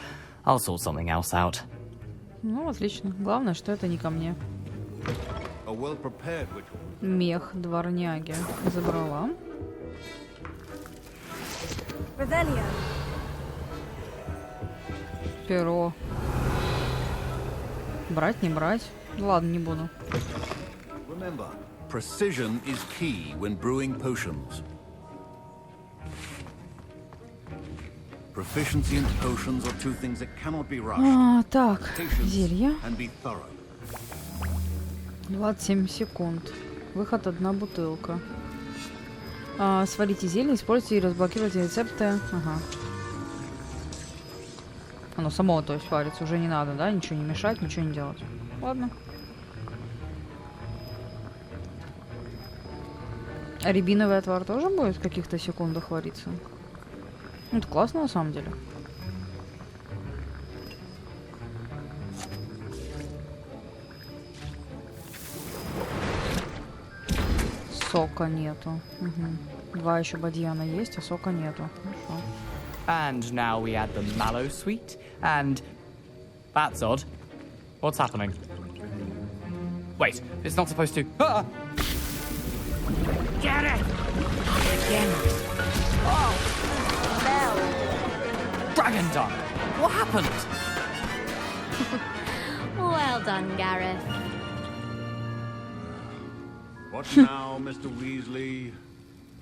I'll sort something else out. Ну, отлично. Главное, что это не ко мне. A well-prepared ritual. Мех дворняги забрала. Revelio. Перо. Брать, не брать? Ладно, не буду. Remember, precision is key when brewing potions. Proficiency and potions are two things that cannot be rushed. Так, зелье. And be thorough. 27 секунд. Выход 1 бутылка. Сварите зелье, используйте и разблокируйте рецепты. Ага. Оно само, то есть, варится. Уже не надо, да? Ничего не мешать, ничего не делать. Ладно. А рябиновый отвар тоже будет в каких-то секундах вариться? Ну, это классно на самом деле. Сока нету. Угу. 2 еще бадьяна есть, а сока нету. Хорошо. And now we add the mallow sweet, and... That's odd. What's happening? Wait, it's not supposed to. Ah! Get it! Again. Dragon Dung! What happened? Well done, Gareth. What now, Mr. Weasley?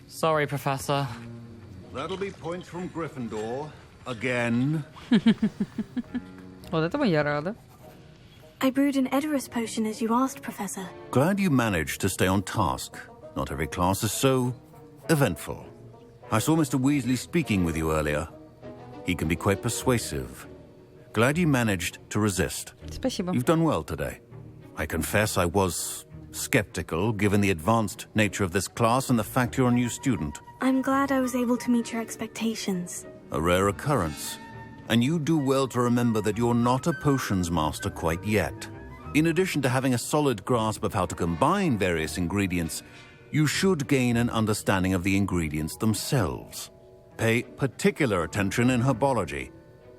Sorry, Professor. That'll be points from Gryffindor. Again. Вот этому я рада. I brewed an Edorus potion as you asked, Professor. Glad you managed to stay on task. Not every class is so eventful. I saw Mr. Weasley speaking with you earlier. He can be quite persuasive. Glad you managed to resist. Спасибо. You've done well today. I confess I was skeptical, given the advanced nature of this class and the fact you're a new student. I'm glad I was able to meet your expectations. A rare occurrence. And you do well to remember that you're not a potions master quite yet. In addition to having a solid grasp of how to combine various ingredients, you should gain an understanding of the ingredients themselves. Pay particular attention in herbology.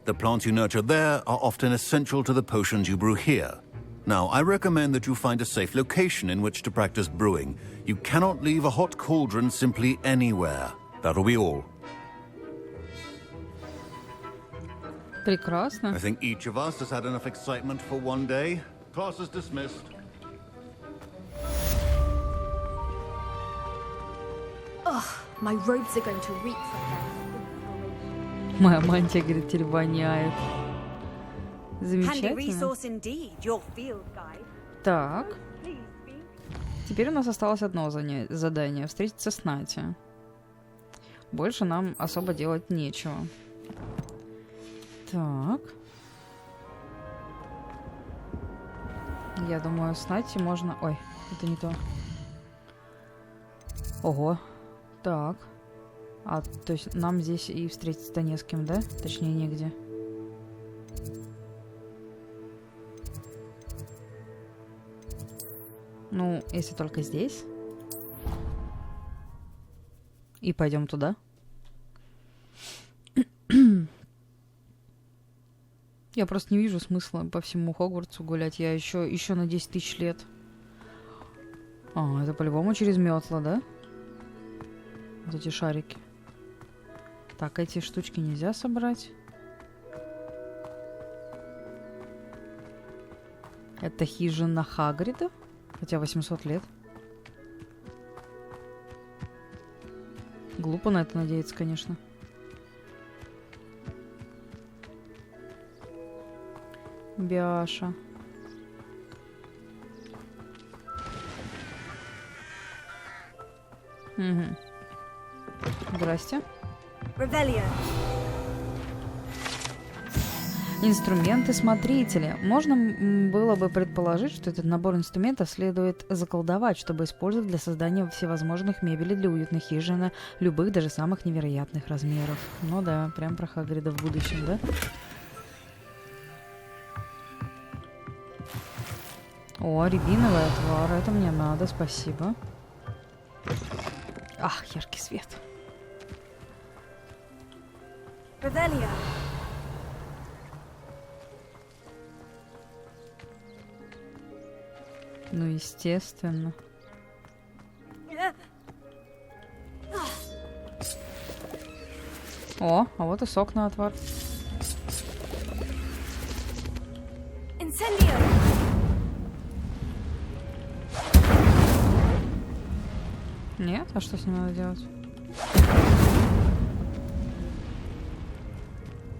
The plants you nurture there are often essential to the potions you brew here. Now, I recommend that you find a safe location in which to practice brewing. You cannot leave a hot cauldron simply anywhere. That'll be all. Прекрасно. I think each of us has had enough excitement for one day. Class is dismissed. Ugh, my robes are going to reek from that. Моя мантия, говорит, теперь воняет. Handy Замечательно. resource indeed, your field guide. Так. Теперь у нас осталось одно задание. Встретиться с Нати. Больше нам особо делать нечего. Так. Я думаю, с Нати можно... Ой, это не то. Ого. Так. А, то есть нам здесь и встретиться-то не с кем, да? Точнее, негде. Ну, если только здесь. И пойдем туда. Я просто не вижу смысла по всему Хогвартсу гулять. Я еще на 10 тысяч лет. А, это по-любому через метла, да? Вот эти шарики. Так, эти штучки нельзя собрать. Это хижина Хагрида. Хотя 800 лет. Глупо на это надеяться, конечно. Бяша. Угу. Здрасте. Revelio. Инструменты-смотрители. Можно было бы предположить, что этот набор инструментов следует заколдовать, чтобы использовать для создания всевозможных мебелей для уютных хижин, любых, даже самых невероятных размеров. Ну да, прям про Хагрида в будущем, да? О, рябиновый отвар. Это мне надо, спасибо. Ах, яркий свет. Revelio. Ну, естественно. О, а вот и сок на отвар. Incendio. Нет? А что с ним надо делать?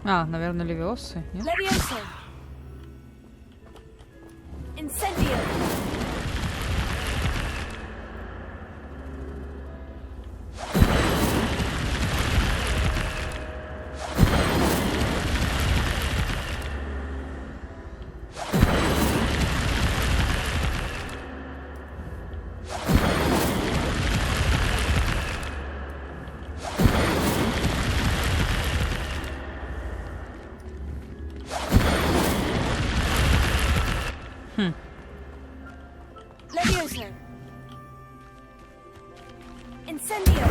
А, наверное, левиосы. Нет? Levioso. Incendio. Levioso. Incendio.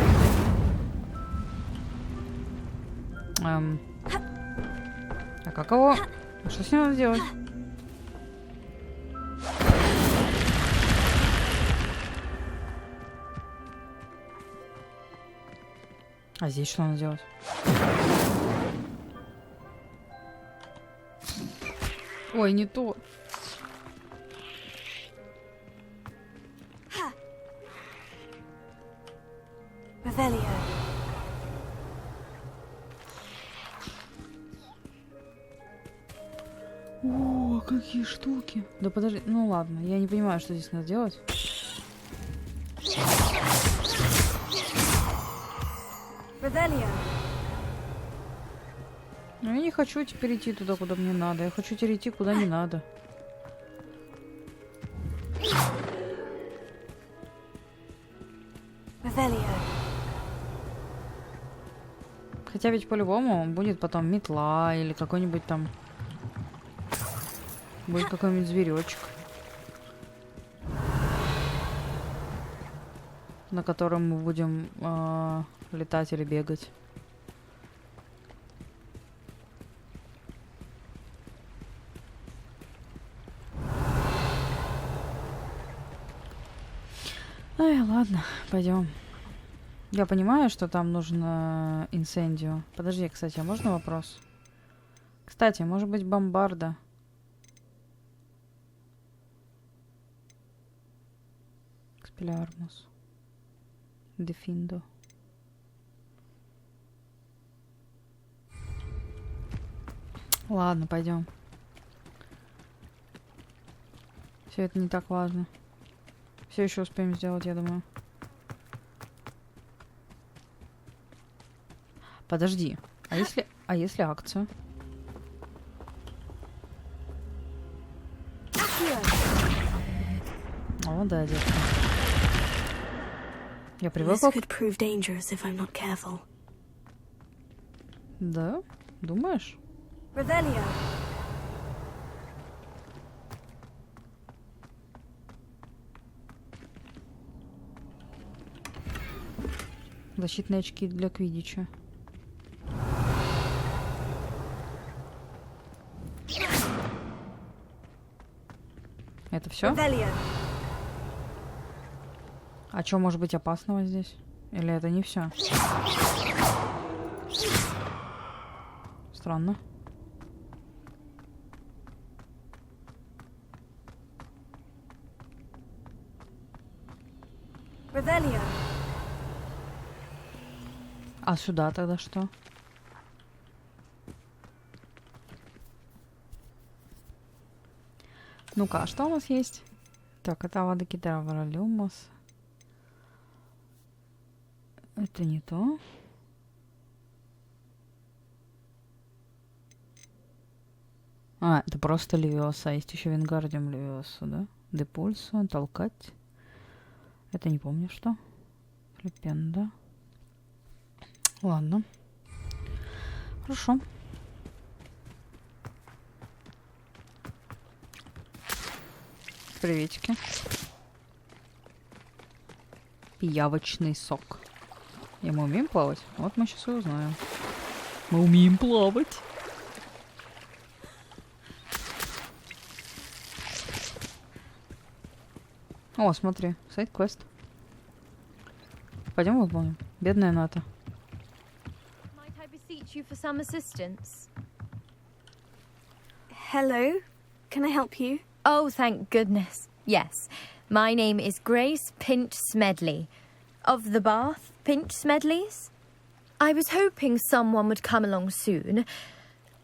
А как его... Что с ним надо делать? А здесь что надо делать? Ой, не то. Revelio. О, какие штуки. Да подожди, ну ладно, я не понимаю, что здесь надо делать. Revelio. Но я не хочу теперь идти туда, куда мне надо. Я хочу теперь идти, куда не надо. Revelio. Хотя ведь по-любому будет потом метла или какой-нибудь там... Будет какой-нибудь зверечек, на котором мы будем летать или бегать. Ай, ладно, пойдем. Я понимаю, что там нужно инсендио. Подожди, кстати, а можно вопрос? Кстати, может быть, бомбарда? Экспелярмус. Дефиндо. Ладно, пойдем. Все это не так важно. Все еще успеем сделать, я думаю. Подожди. А если акцию? О, да, детка. Я привыкла. This could prove dangerous if I'm not careful. Да? Думаешь? Revelio. Защитные очки для квиддича. Это все? А что может быть опасного здесь? Или это не все? Странно. Revelio. А сюда тогда что? Ну-ка, а что у нас есть? Так, это WYCTRA. Это не то. А, это просто левиоса. Есть еще Вингардиум левиоса, да? Депульсо, толкать. Это не помню что. Флипенда. Ладно. Хорошо. Приветики. Пиявочный сок. И мы умеем плавать? Вот мы сейчас и узнаем. Мы умеем плавать. О, смотри, сайд-квест. Пойдем выполним. Бедная Ната. Might I beseech you for some assistance? Hello, can I help you? Oh, thank goodness. Yes. My name is Grace Pinch Smedley. Of the Bath Pinch Smedleys. I was hoping someone would come along soon.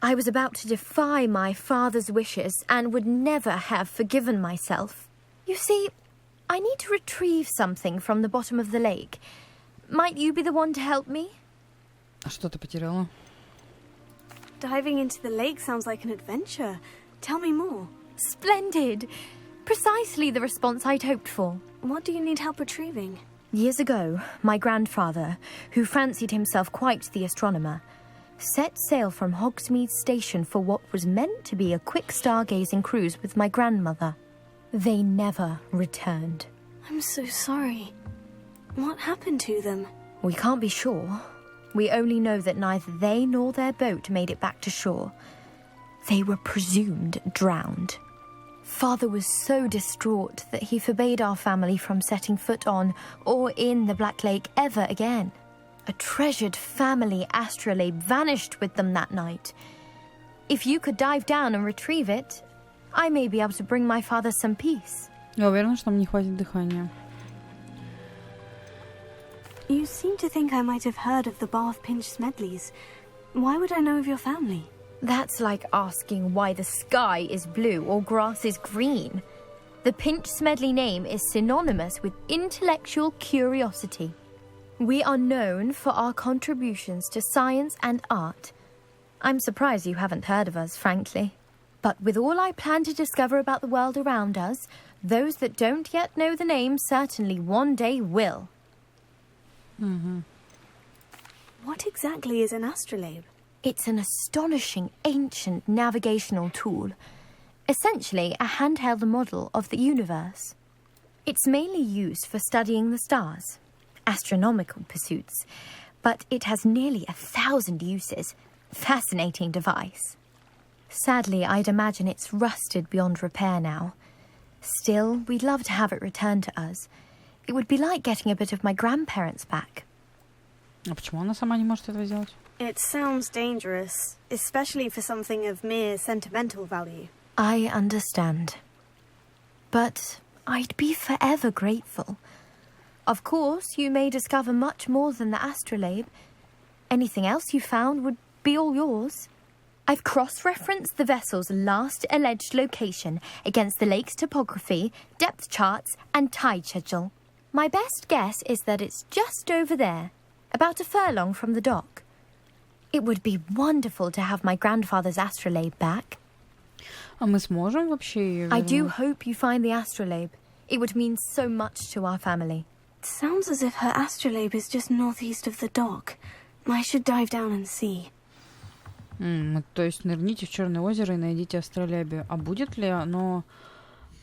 I was about to defy my father's wishes and would never have forgiven myself. You see, I need to retrieve something from the bottom of the lake. Might you be the one to help me? А что ты потеряла? Diving into the lake sounds like an adventure. Tell me more. Splendid. Precisely the response I'd hoped for. What do you need help retrieving? Years ago, my grandfather, who fancied himself quite the astronomer, set sail from Hogsmeade Station for what was meant to be a quick stargazing cruise with my grandmother. They never returned. I'm so sorry. What happened to them? We can't be sure. We only know that neither they nor their boat made it back to shore. They were presumed drowned. Father was so distraught that he forbade our family from setting foot on or in the Black Lake ever again. A treasured family astrolabe vanished with them that night. If you could dive down and retrieve it, I may be able to bring my father some peace. Я уверена, что мне не хватит дыхания. You seem to think I might have heard of the Bath Pinch Smedleys. Why would I know of your family? That's like asking why the sky is blue or grass is green. The Pinch Smedley name is synonymous with intellectual curiosity. We are known for our contributions to science and art. I'm surprised you haven't heard of us, frankly. But with all I plan to discover about the world around us, those that don't yet know the name certainly one day will. Mm-hmm. What exactly is an astrolabe? It's an astonishing ancient navigational tool. Essentially a handheld model of the universe. It's mainly used for studying the stars, astronomical pursuits, but it has nearly 1,000 uses. Fascinating device. Sadly, I'd imagine it's rusted beyond repair now. Still, we'd love to have it returned to us. It would be like getting a bit of my grandparents back. А почему она сама не может этого сделать? It sounds dangerous, especially for something of mere sentimental value. I understand. But I'd be forever grateful. Of course, you may discover much more than the astrolabe. Anything else you found would be all yours. I've cross-referenced the vessel's last alleged location against the lake's topography, depth charts, and tide schedule. My best guess is that it's just over there, about a furlong from the dock. It would be wonderful to have my grandfather's astrolabe back. А мы сможем вообще ее вернуть? I do hope you find the astrolabe. It would mean so much to our family. It sounds as if her astrolabe is just northeast of the dock. I should dive down and see. То есть нырните в Черное озеро и найдите астролябию. А будет ли оно...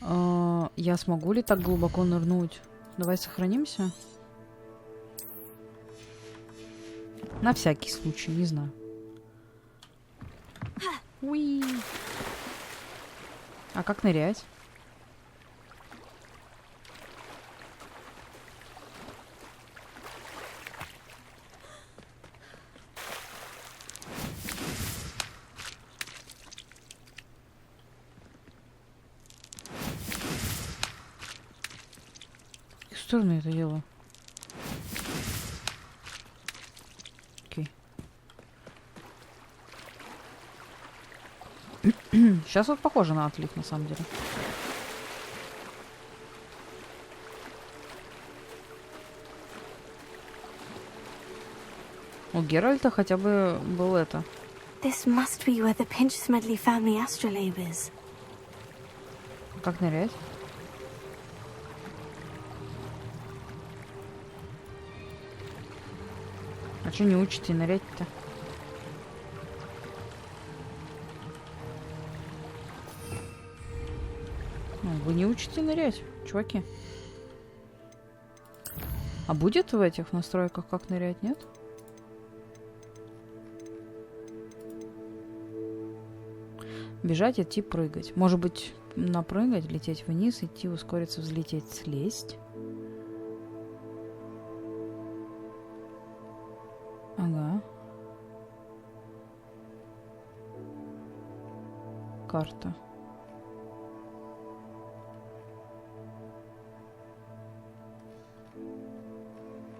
я смогу ли так глубоко нырнуть? Давай сохранимся. На всякий случай, не знаю. Уи. А как нырять? В какую сторону это дело? Окей. Сейчас вот похоже на отлив, на самом деле. У Геральта хотя бы был это. This must be where the Pinch Smedley family astrolabe is. Как нырять? А что не учите нырять-то? Вы не учите нырять, чуваки. А будет в этих настройках как нырять, нет? Бежать, идти, прыгать. Может быть, напрыгать, лететь вниз, идти, ускориться, взлететь, слезть. Ага. Карта.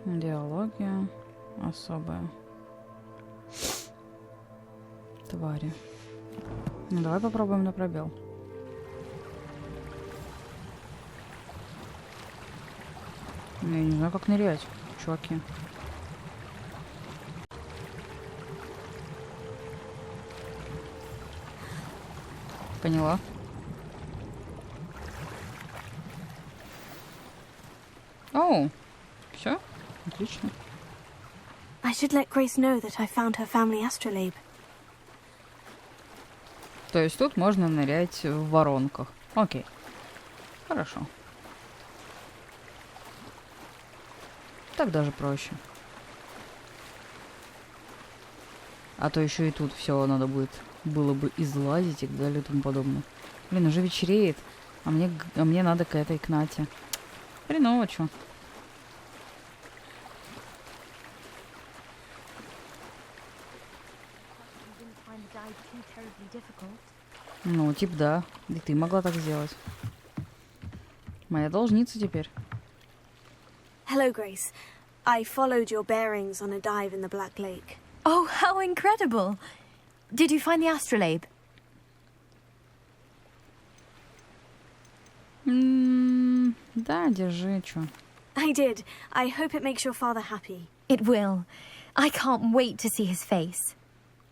Диалогия. Особая. Твари. Ну, давай попробуем на пробел. Я не знаю, как нырять, чуваки. Поняла. О, все, отлично. I should let Grace know that I found her family astrolabe. То есть тут можно нырять в воронках. Окей. Хорошо. Так даже проще. А то еще и тут все надо было бы излазить и так далее и тому подобное. Блин, уже вечереет, а мне надо к этой кнате. Хреново, чё. Ну, типа да. И ты могла так сделать. Моя должница теперь. Hello, Grace. I followed your bearings on a dive in the Black Lake. Oh, how incredible! Did you find the astrolabe? Да, держи, чё. I did. I hope it makes your father happy. It will. I can't wait to see his face.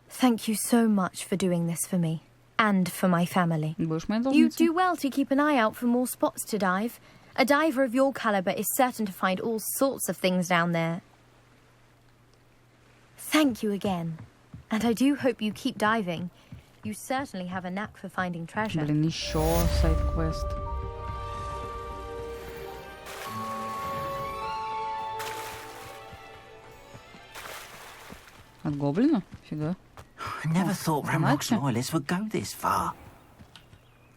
Thank you so much for doing this for me. And for my family. Будешь моей You должницей. do well to keep an eye out for more spots to dive. A diver of your caliber is certain to find all sorts of things down there. Thank you again. And I do hope you keep diving. You certainly have a knack for finding treasure. Блин, еще сайд-квест. От гоблина? Фига. I never thought Ranrock's loyalists would go this far.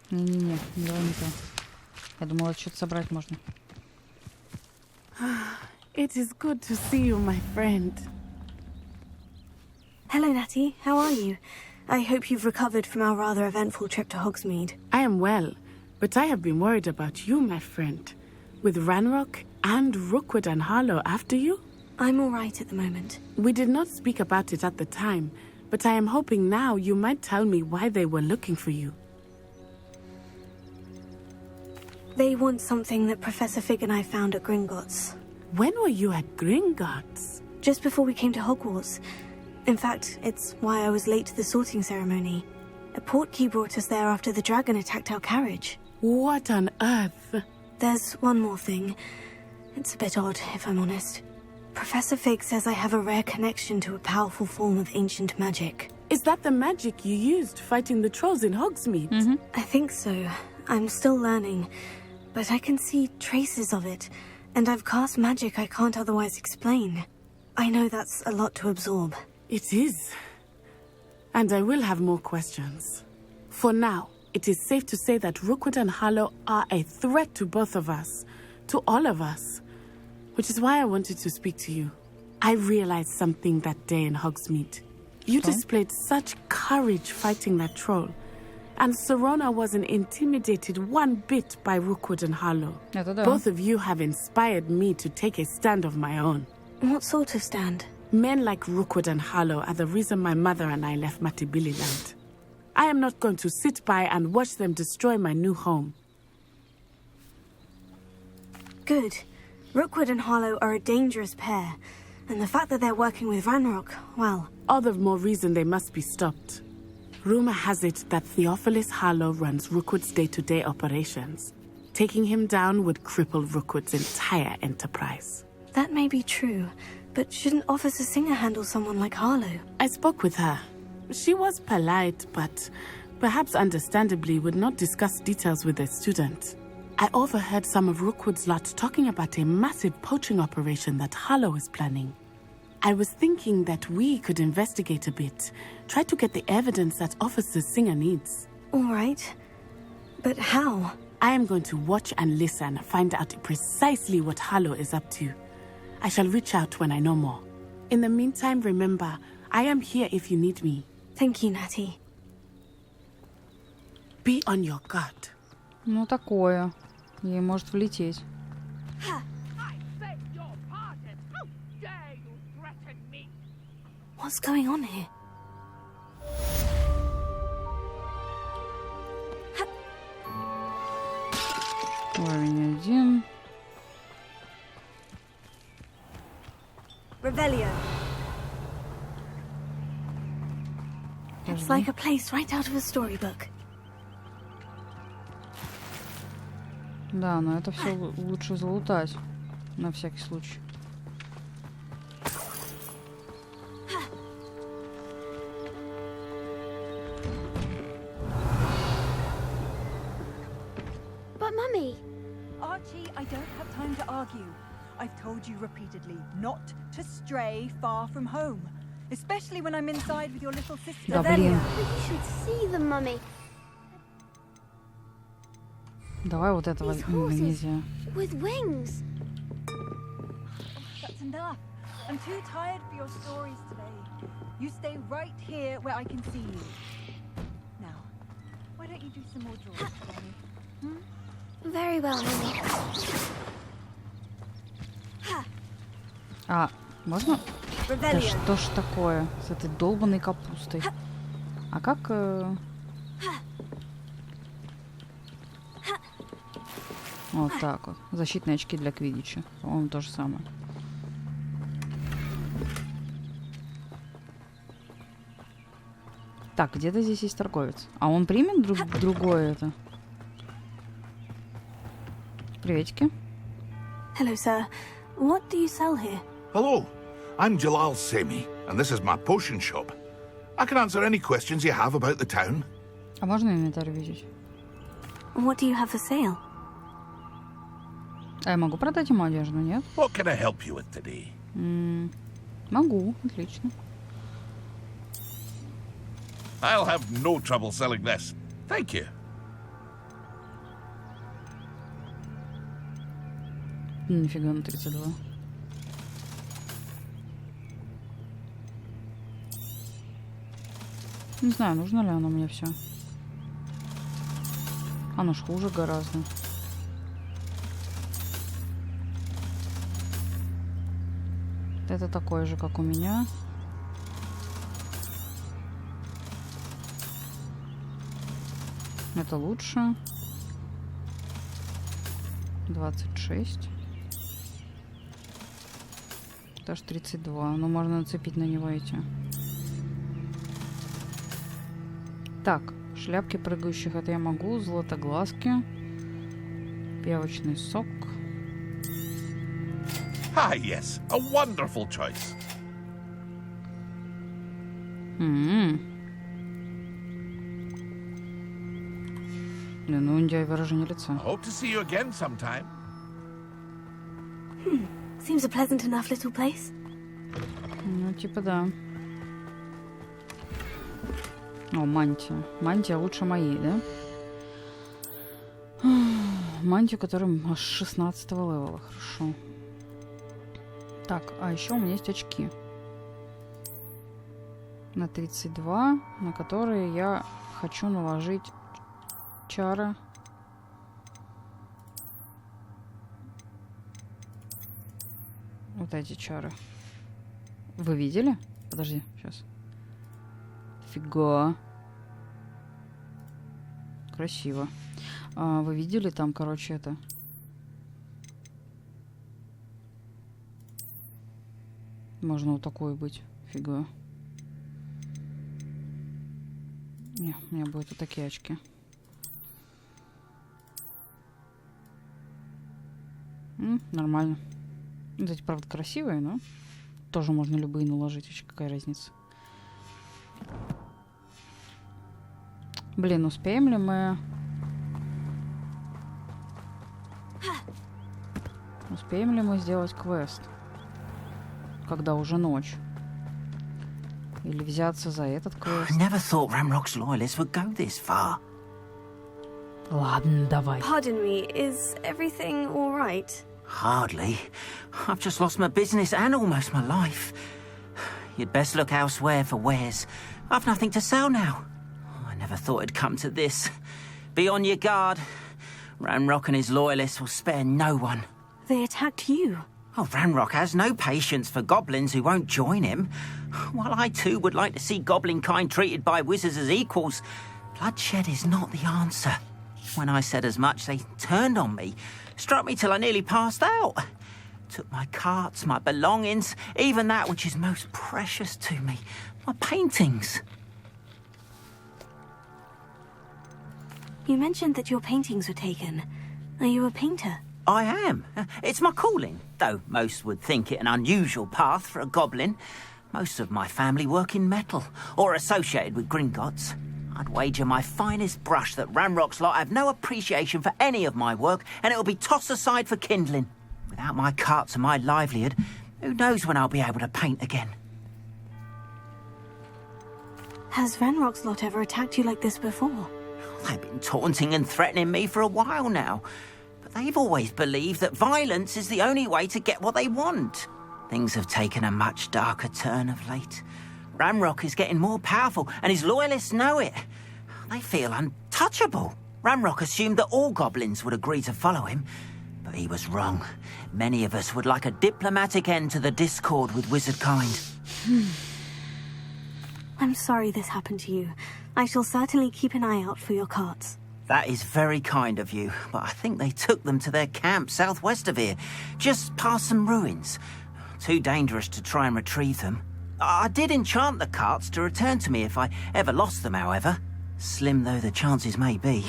Не-не-не, дело не то. Я думала, что-то собрать можно. It is good to see you, my friend. Hello, Natty. How are you? I hope you've recovered from our rather eventful trip to Hogsmeade. I am well, but I have been worried about you, my friend. With Ranrock and Rookwood and Harlow after you? I'm all right at the moment. We did not speak about it at the time, but I am hoping now you might tell me why they were looking for you. They want something that Professor Fig and I found at Gringotts. When were you at Gringotts? Just before we came to Hogwarts. In fact, it's why I was late to the sorting ceremony. A portkey brought us there after the dragon attacked our carriage. What on earth? There's one more thing. It's a bit odd, if I'm honest. Professor Fig says I have a rare connection to a powerful form of ancient magic. Is that the magic you used fighting the trolls in Hogsmeade? I think so. I'm still learning, but I can see traces of it, and I've cast magic I can't otherwise explain. I know that's a lot to absorb. It is. And I will have more questions. For now, it is safe to say that Rookwood and Harlow are a threat to both of us, to all of us. Which is why I wanted to speak to you. I realized something that day in Hogsmeade. You displayed such courage fighting that troll. And Serona wasn't intimidated one bit by Rookwood and Harlow. Both of you have inspired me to take a stand of my own. What sort of stand? Men like Rookwood and Harlow are the reason my mother and I left Matibili land. I am not going to sit by and watch them destroy my new home. Good. Rookwood and Harlow are a dangerous pair, and the fact that they're working with Ranrock, well... All the more reason they must be stopped. Rumor has it that Theophilus Harlow runs Rookwood's day-to-day operations. Taking him down would cripple Rookwood's entire enterprise. That may be true, but shouldn't Officer Singer handle someone like Harlow? I spoke with her. She was polite, but perhaps understandably would not discuss details with a student. I overheard some of Rookwood's lot talking about a massive poaching operation that Harlow is planning. I was thinking that we could investigate a bit, try to get the evidence that Officer Singer needs. All right. But how? I am going to watch and listen, find out precisely what Harlow is up to. I shall reach out when I know more. In the meantime, remember, I am here if you need me. Thank you, Natty. Be on your guard. Ну, такое. Ей может влететь. What's going on here? Уровень 1. Revelio. It's like a place right out of a storybook. Да, но это все лучше залутать. На всякий случай. But Mummy... Archie, I don't have time to argue. I've told you repeatedly not to stray far from home. Especially when I'm inside with your little sister. Да, блин. But you should see them, Mummy. Давай вот этого нельзя. With wings. That's enough. I'm too tired for your stories today. You stay right here where I can see you. you do some more drawing for me? Very well, Mummy. А, можно? Да что ж такое с этой долбанной капустой? А как... Вот так вот. Защитные очки для квиддича. По-моему, то же самое. Так, где-то здесь есть торговец. А он примет другое это? Приветики. Hello, sir. What do you sell here? Hello, I'm Jalal Semi, and this is my potion shop. I can answer any questions you have about the town. А можно инвентарь увидеть? What do you have for sale? А я могу продать ему одежду, нет? What can I help you with today? Могу, отлично. I'll have no trouble selling this. Thank you. Нифига на 32. Не знаю, нужно ли оно мне все. Оно ж хуже гораздо. Это такое же, как у меня. Это лучше. 26. Это аж 32. Но можно нацепить на него эти. Так, шляпки прыгающих это я могу. Златоглазки. Певочный сок. Ah, yes, a wonderful choice. Ну, у тебя выражение лица. Hope to see you again sometime. Seems a pleasant enough little place. Ну, типа да. О, мантия. Мантия лучше моей, да? Мантию, которая аж 16 левела. Хорошо. Так, а еще у меня есть очки. На 32, на которые я хочу наложить чары. Вот эти чары. Вы видели? Подожди, сейчас. Фига. Красиво. Вы видели там, короче, это... Можно вот такой быть. Фига. Не, у меня будут вот такие очки. Нормально. Вот эти, правда, красивые, но тоже можно любые наложить. Вообще, какая разница? Блин, успеем ли мы... Успеем ли мы сделать квест? Когда уже ночь. Или взяться за этот квест. I never thought Ramrock's loyalists would go this far. Ладно, давай. Pardon me, is everything all right? Hardly. I've just lost my business and almost my life. You'd best look elsewhere for wares. I've nothing to sell now. I never thought it'd come to this. Be on your guard. Ranrock and his loyalists will spare no one. They attacked you. Oh, Ranrock has no patience for goblins who won't join him. While I too would like to see goblin kind treated by wizards as equals, bloodshed is not the answer. When I said as much, they turned on me, struck me till I nearly passed out. Took my carts, my belongings, even that which is most precious to me, my paintings. You mentioned that your paintings were taken. Are you a painter? I am. It's my calling, though most would think it an unusual path for a goblin. Most of my family work in metal, or associated with Gringotts. I'd wager my finest brush that Ranrock's lot have no appreciation for any of my work, and it'll be tossed aside for kindling. Without my carts and my livelihood, who knows when I'll be able to paint again? Has Ranrock's lot ever attacked you like this before? They've been taunting and threatening me for a while now. But they've always believed that violence is the only way to get what they want. Things have taken a much darker turn of late. Ranrock is getting more powerful, and his loyalists know it. They feel untouchable. Ranrock assumed that all goblins would agree to follow him, but he was wrong. Many of us would like a diplomatic end to the discord with wizard kind. I'm sorry this happened to you. I shall certainly keep an eye out for your carts. That is very kind of you, but I think they took them to their camp southwest of here, just past some ruins. Too dangerous to try and retrieve them. I did enchant the carts to return to me if I ever lost them, however. Slim though the chances may be,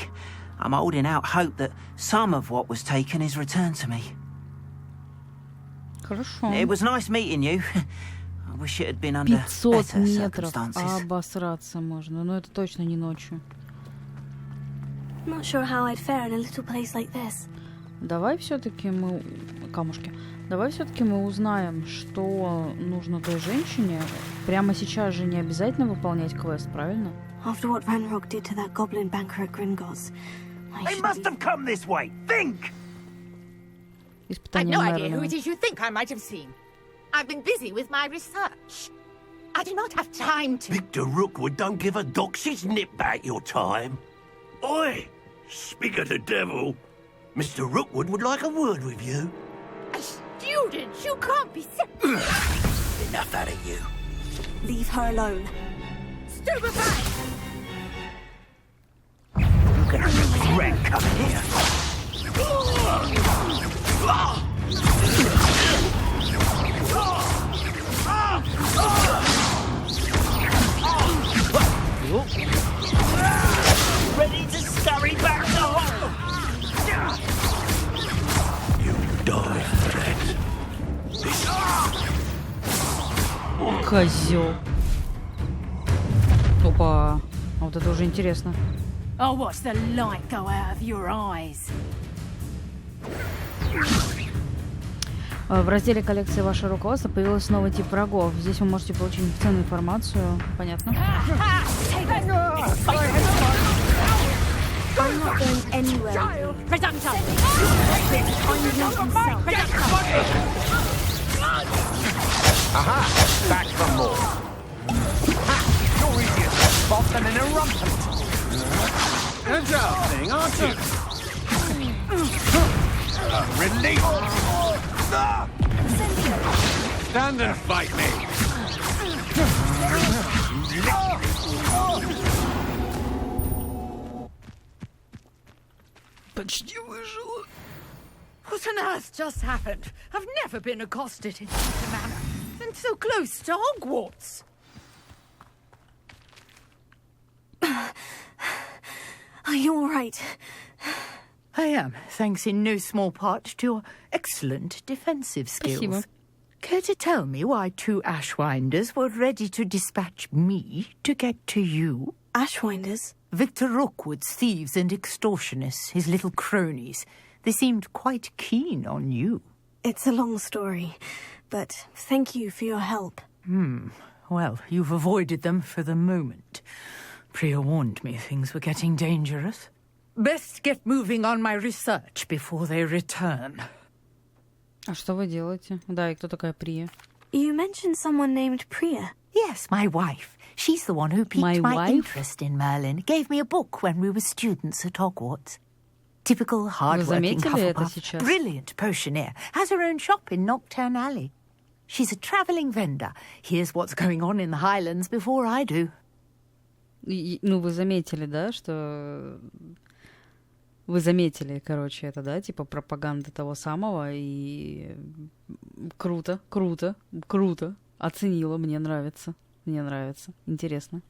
I'm holding out hope that some of what was taken is returned to me. Хорошо. It was nice meeting you. I wish it had been under 500 better метров. circumstances. Обосраться можно, но это точно не ночью. Not sure how I'd fare in a little place like this. Давай все-таки мы... Камушки. Давай все-таки мы узнаем, что нужно той женщине. Прямо сейчас же не обязательно выполнять квест, правильно? After what Ranrock did to that goblin banker at Gringotts, They must have come this way. Think! I've Испытание no idea who Мерлина. it is you think I might have seen. I've been busy with my research. I do not have time to... Victor Rookwood don't give a doxy's nip back your time. Oi! Speak of the devil. Mr. Rookwood would like a word with you. A student? You can't be... Enough out of you. Leave her alone. Stupefy! You're gonna regret coming here. Ready to scurry back to home. You die for that. Козел. Опа. А вот это уже интересно. I'll watch the light go out of your eyes. В разделе коллекции «Ваше руководство» появился новый тип врагов. Здесь вы можете получить ценную информацию. Понятно? I'm not going anywhere. Aha! Back for more. Ha! You're easier to spot than an eruptant. Agile thing, aren't you? Relief! Stand and fight me! Почти выжила. What on earth just happened? I've never been accosted in such a manner. And so close to Hogwarts. Are you all right? I am, thanks in no small part to your excellent defensive skills. Спасибо. Care to tell me why 2 Ashwinders were ready to dispatch me to get to you? Ashwinders? Victor Rookwood's thieves and extortionists, his little cronies. They seemed quite keen on you. It's a long story, but thank you for your help. Well, you've avoided them for the moment. Priya warned me things were getting dangerous. Best get moving on my research before they return. А что вы делаете? Да, и кто такая Прия? You mentioned someone named Priya. Yes, my wife. She's the one who piqued My my wife? interest in Merlin. Gave me a book when we were students at Hogwarts. Typical hard-working заметили это Hufflepuff. сейчас? Brilliant potioneer. Has her own shop in Knockturn Alley. She's a travelling vendor. Hears what's going on in the Highlands before I do. Ну, вы заметили, да, что... Вы заметили, короче, это, да, типа пропаганда того самого, и круто, круто, круто. Оценила, мне нравится, интересно.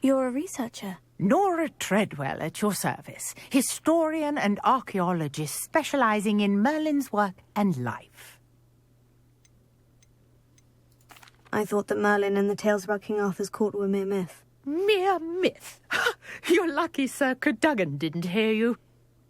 You're a researcher. Nora Treadwell at your service. Historian and archaeologist specialising in Merlin's work and life. I thought that Merlin and the tales about King Arthur's court were mere myth. Mere myth. You're lucky Sir Cadogan didn't hear you.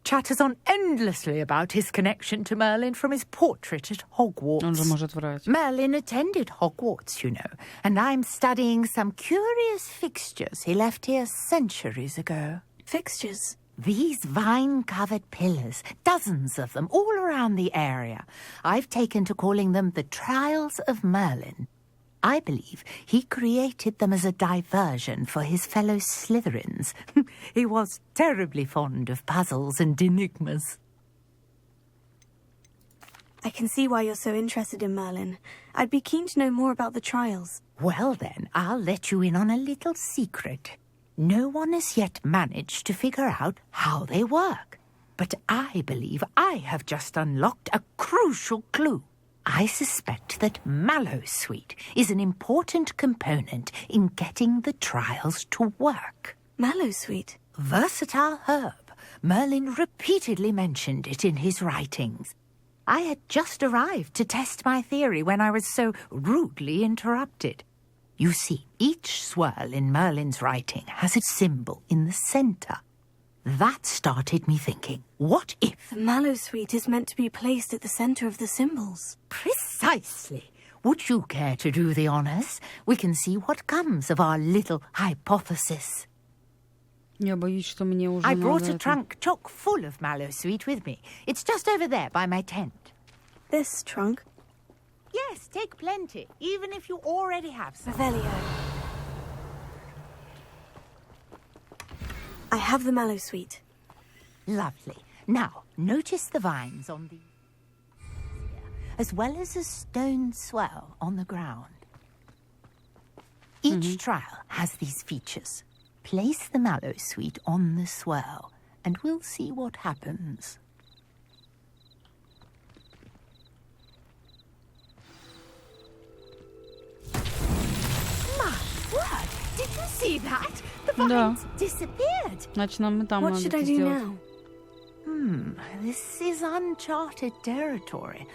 Chatters on endlessly about his connection to Merlin from his portrait at Hogwarts. Он же может врать. Merlin attended Hogwarts, you know, and I'm studying some curious fixtures he left here centuries ago. Fixtures? These vine-covered pillars, dozens of them, all around the area. I've taken to calling them the Trials of Merlin. I believe he created them as a diversion for his fellow Slytherins. He was terribly fond of puzzles and enigmas. I can see why you're so interested in Merlin. I'd be keen to know more about the trials. Well then, I'll let you in on a little secret. No one has yet managed to figure out how they work. But I believe I have just unlocked a crucial clue. I suspect that Mallowsweet is an important component in getting the trials to work. Mallowsweet? Versatile herb. Merlin repeatedly mentioned it in his writings. I had just arrived to test my theory when I was so rudely interrupted. You see, each swirl in Merlin's writing has a symbol in the centre. That started me thinking, what if... The Mallowsweet is meant to be placed at the centre of the symbols. Precisely. Would you care to do the honours? We can see what comes of our little hypothesis. Я боюсь, что мне уже I brought надо a trunk chock full of Mallowsweet with me. It's just over there by my tent. This trunk? Yes, take plenty, even if you already have some. Revelio. I have the Mallowsweet. Lovely. Now, notice the vines on the... as well as a stone swell on the ground. Each trial has these features. Place the Mallowsweet on the swell, and we'll see what happens. My word! Did you see that? The vines disappeared. Значит, нам и там What надо should это I do сделать. now? This is uncharted territory.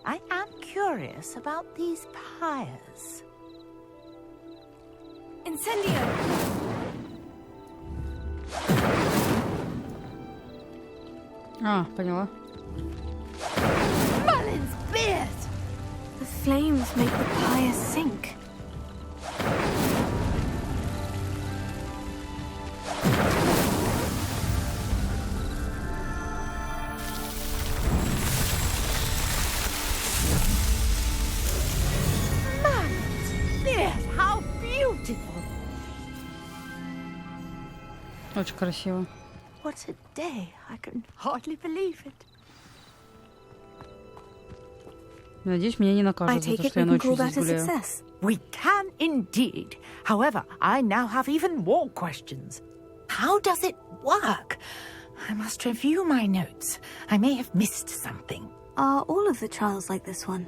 I am curious about these pyres. Incendio! А, поняла. Merlin's beard! The flames make the pyre sink. Merlin's beard! How beautiful! Очень красиво. What a day! I can hardly believe it. Надеюсь, меня не накажут за то, что я ночью здесь гуляю. We can indeed. However, I now have even more questions. How does it work? I must review my notes. I may have missed something. Are all of the trials like this one?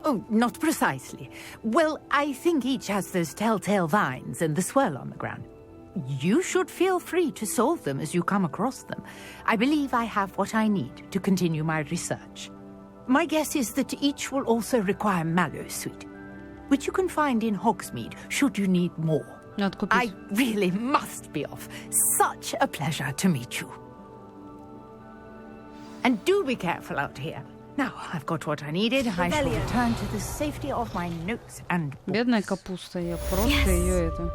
Oh, not precisely. Well, I think each has those telltale vines and the swirl on the ground. You should feel free to solve them as you come across them. I believe I have what I need to continue my research. My guess is that each will also require Mallowsweet, which you can find in Hogsmeade should you need more. I really must be off. Such a pleasure to meet you. And do be careful out here. Now, I've got what I needed. I shall return to the safety of my notes and books. Бедная капуста, я просто ее это...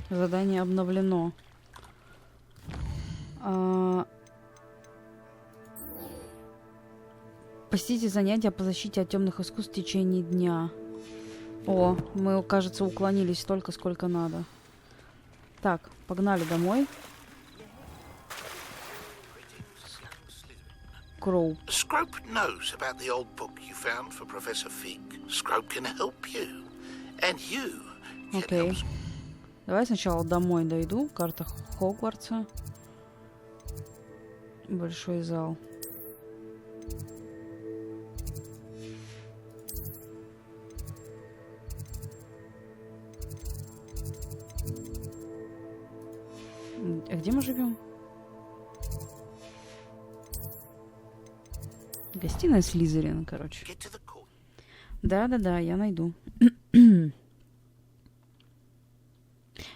Задание обновлено. Посетите занятия по защите от темных искусств в течение дня. О, мы, кажется, уклонились столько, сколько надо. Так, погнали домой. Кроу. Scrope knows about the old book you found for Professor Fig. Scrope can help you. And you can Окей. Давай сначала домой дойду. Карта Хогвартса. Большой зал. А где мы живем? Гостиная Слизерина, короче. Да-да-да, я найду.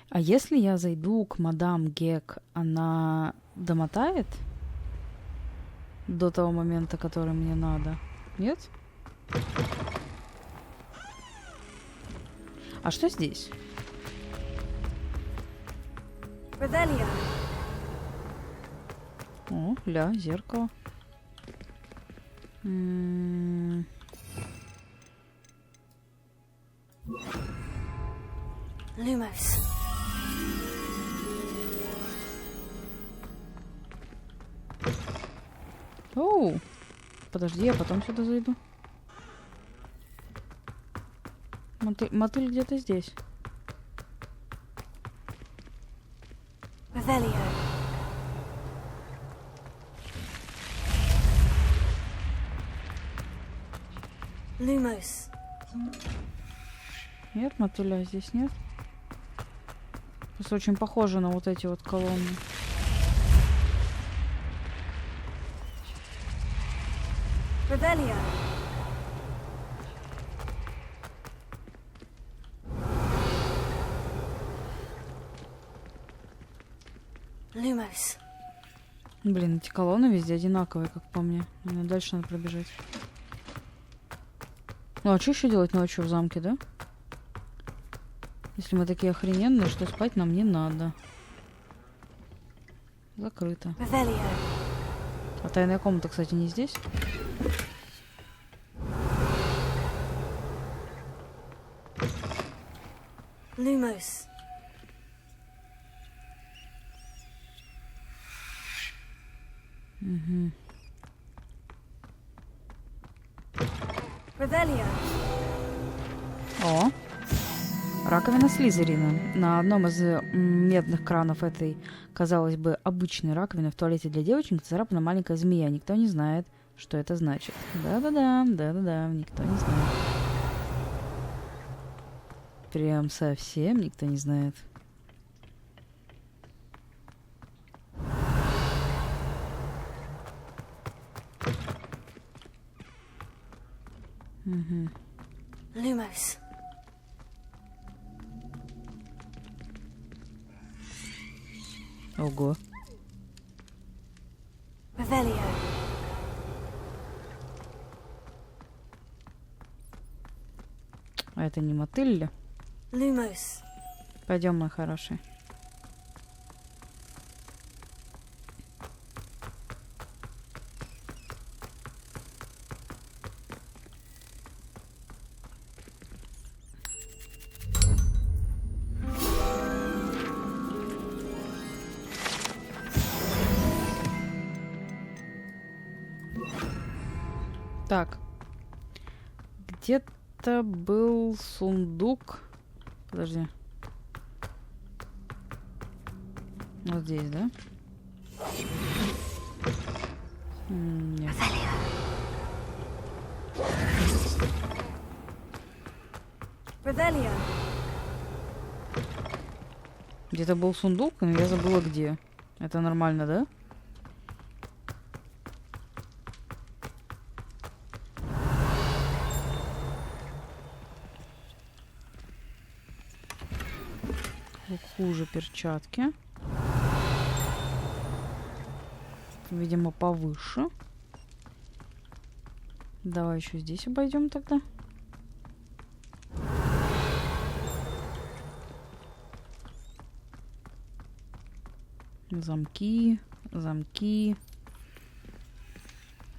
А если я зайду к мадам Гек, она домотает до того момента, который мне надо? Нет? А что здесь? О, ля, зеркало. Lumos. Оу. Подожди, я потом сюда зайду. Мотыль где-то здесь. Revelio. Lumos. Нет, мотыля здесь нет. Просто очень похоже на вот эти вот колонны. Revelio. Lumos. Блин, эти колонны везде одинаковые, как по мне. Мне дальше надо пробежать. Ну а что еще делать ночью в замке, да? Если мы такие охрененные, что спать нам не надо. Закрыто. Revelio. А тайная комната, кстати, не здесь? Lumos. Угу. Revelio. О! Раковина Слизерина. На одном из медных кранов этой, казалось бы, обычной раковины в туалете для девочек царапана маленькая змея. Никто не знает, что это значит. Да-да-да, никто не знает. Прям совсем никто не знает. Угу. Lumos. Ого. Revelio. А это не мотыль ли? Lumos. Пойдем, мой хороший. Так. Где-то был сундук. Подожди. Вот здесь, да? Нет. Revelio. Где-то был сундук, но я забыла где. Это нормально, да? Хуже перчатки. Видимо, повыше. Давай еще здесь обойдем тогда. Замки, замки.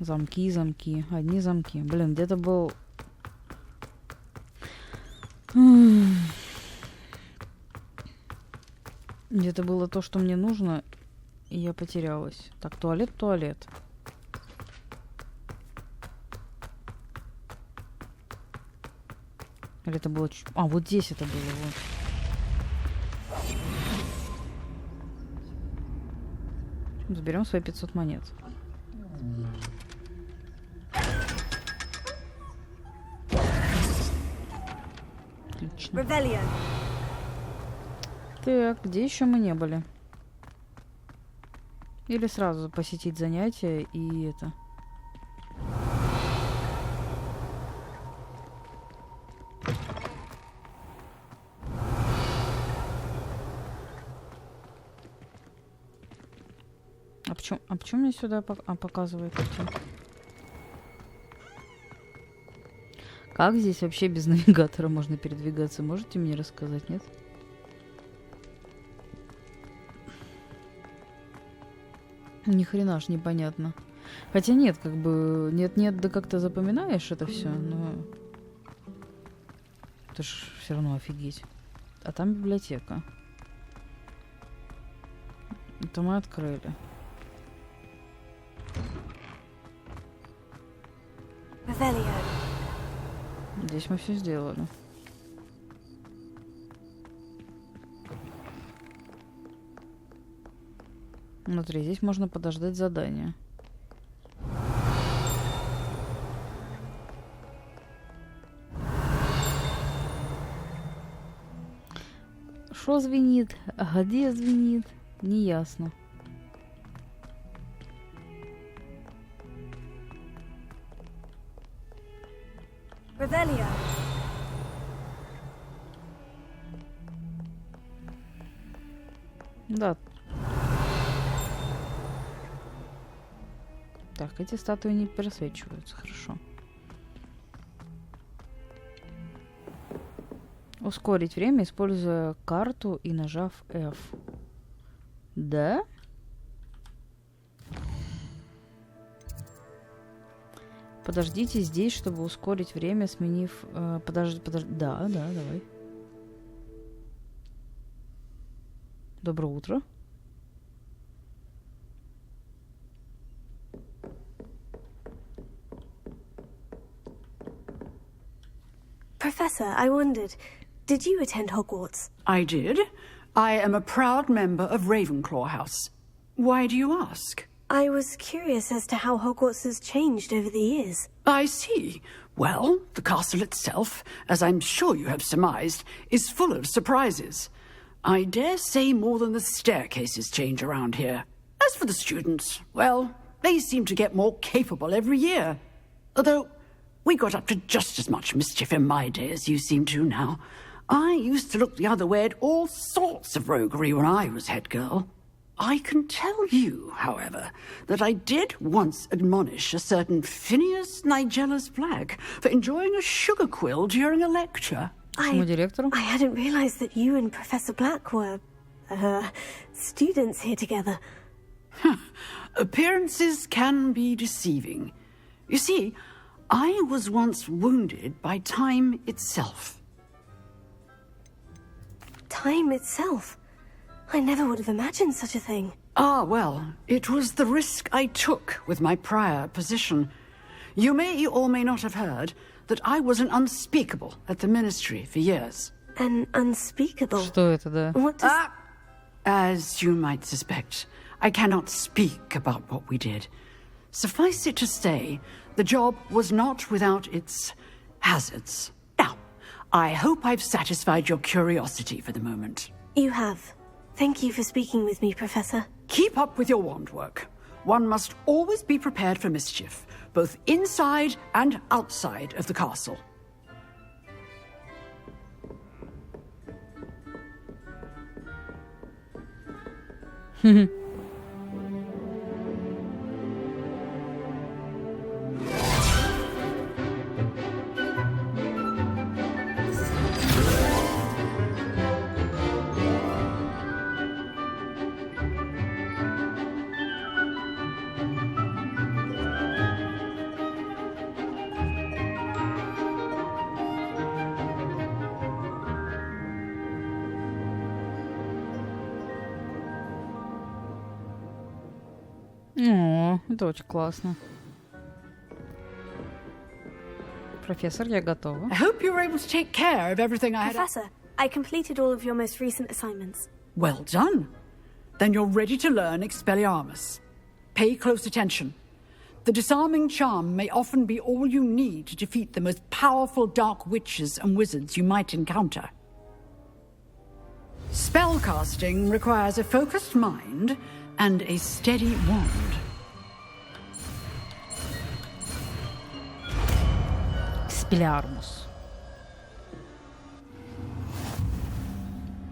Замки, замки. Одни замки. Блин, где-то был... Где-то было то, что мне нужно, и я потерялась. Так, туалет, туалет. Или это было... А, вот здесь это было, вот. Заберем свои 500 монет. Отлично. Revelio. Так, где еще мы не были? Или сразу посетить занятия и это... А почему мне сюда показывает идти? Как здесь вообще без навигатора можно передвигаться? Можете мне рассказать, нет? Ни хрена ж непонятно. Хотя нет, как бы... Нет, да как-то запоминаешь это все, но... Это ж все равно офигеть. А там библиотека. Это мы открыли. Здесь мы все сделали. Смотри, здесь можно подождать задание. Шо звенит? А где звенит? Неясно. Revelio. Да. Так, эти статуи не просвечиваются, хорошо. Ускорить время, используя карту и нажав F. Да? Подождите здесь, чтобы ускорить время, сменив... подожди. Да, давай. Доброе утро. Professor, I wondered, did you attend Hogwarts? I did. I am a proud member of Ravenclaw House. Why do you ask? I was curious as to how Hogwarts has changed over the years. I see. Well, the castle itself, as I'm sure you have surmised, is full of surprises. I dare say more than the staircases change around here. As for the students, well, they seem to get more capable every year. Although, we got up to just as much mischief in my day as you seem to now. I used to look the other way at all sorts of roguery when I was head girl. I can tell you, however, that I did once admonish a certain Phineas Nigella's Black for enjoying a sugar quill during a lecture. I hadn't realized that you and Professor Black were, students here together. Appearances can be deceiving. You see, I was once wounded by time itself. Time itself? I never would have imagined such a thing. Ah, well, it was the risk I took with my prior position. You may or may not have heard that I was an unspeakable at the Ministry for years. An unspeakable? Что это, да? What does... As you might suspect, I cannot speak about what we did. Suffice it to say, the job was not without its hazards. Now, I hope I've satisfied your curiosity for the moment. You have. Thank you for speaking with me, Professor. Keep up with your wand work. One must always be prepared for mischief, both inside and outside of the castle. О, это очень классно. Профессор, я готова. I hope you were able to take care of everything I had. Professor, I completed all of your most recent assignments. Well done. Then you're ready to learn Expelliarmus. Pay close attention. The disarming charm may often be all you need to defeat the most powerful dark witches and wizards you might encounter. Spellcasting requires a focused mind and a steady wand. Expelliarmus.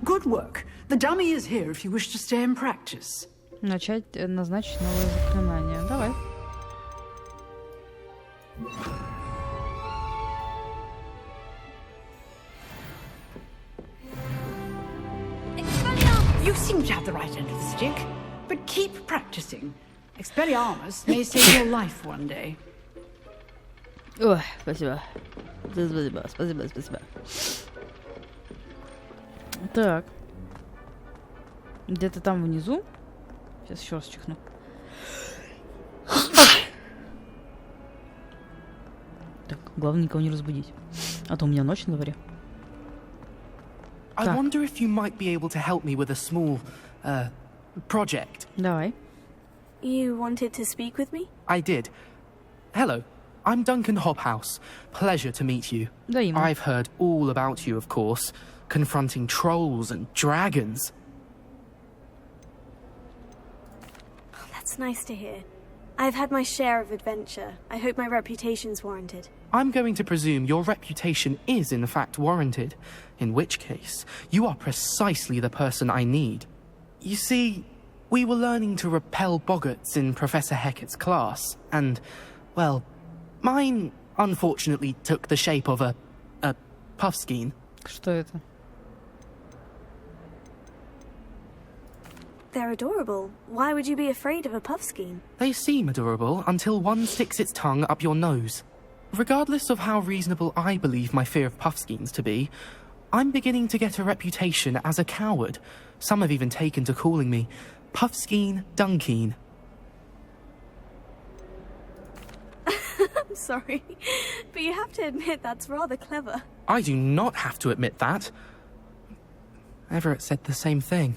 Good work. The dummy is here if you wish to stay and practice. Назначить новое заклинание. Давай. You seem to have the right end of the stick, but keep practicing. Expelliarmus may save your life one day. Ой, спасибо. Спасибо. Так. Где-то там внизу. Сейчас еще раз чихну. Так, главное никого не разбудить. А то у меня ночь на дворе. I wonder if you might be able to help me with a small, project. Давай. You wanted to speak with me? I did. Hello, I'm Duncan Hobhouse. Pleasure to meet you. I've heard all about you, of course, confronting trolls and dragons. Oh, that's nice to hear. I've had my share of adventure. I hope my reputation's warranted. I'm going to presume your reputation is in fact warranted, in which case, you are precisely the person I need. You see, we were learning to repel boggarts in Professor Hecat's class, and, well, mine unfortunately took the shape of a puffskein. Что это? They're adorable. Why would you be afraid of a puffskein? They seem adorable until one sticks its tongue up your nose. Regardless of how reasonable I believe my fear of puffskeins to be, I'm beginning to get a reputation as a coward. Some have even taken to calling me Puffskein Dunkeen. I'm sorry, but you have to admit that's rather clever. I do not have to admit that. Everett said the same thing.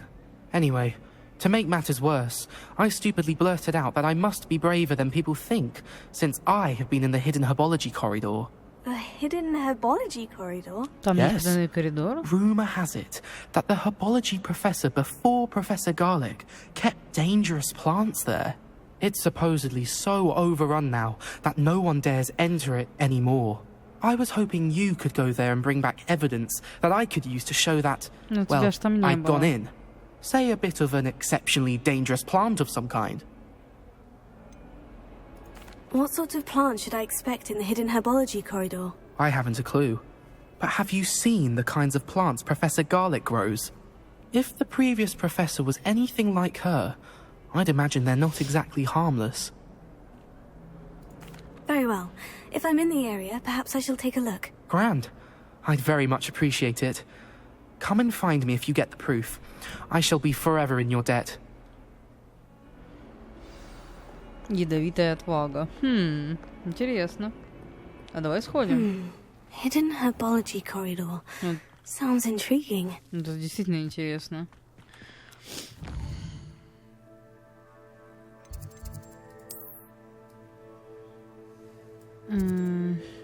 Anyway, to make matters worse, I stupidly blurted out that I must be braver than people think, since I have been in the hidden herbology corridor. The hidden herbology corridor? Yes. Rumour has it that the herbology professor before Professor Garlic kept dangerous plants there. It's supposedly so overrun now that no one dares enter it anymore. I was hoping you could go there and bring back evidence that I could use to show that, well, I'd gone in. Say a bit of an exceptionally dangerous plant of some kind. What sort of plant should I expect in the hidden herbology corridor? I haven't a clue. But have you seen the kinds of plants Professor Garlic grows? If the previous professor was anything like her, I'd imagine they're not exactly harmless. Very well. If I'm in the area, perhaps I shall take a look. Grand. I'd very much appreciate it. Come and find me if you get the proof. I shall be forever in your debt. Ядовитая отвага. Интересно. А давай сходим. Hidden herbology corridor. Sounds intriguing. Это действительно интересно.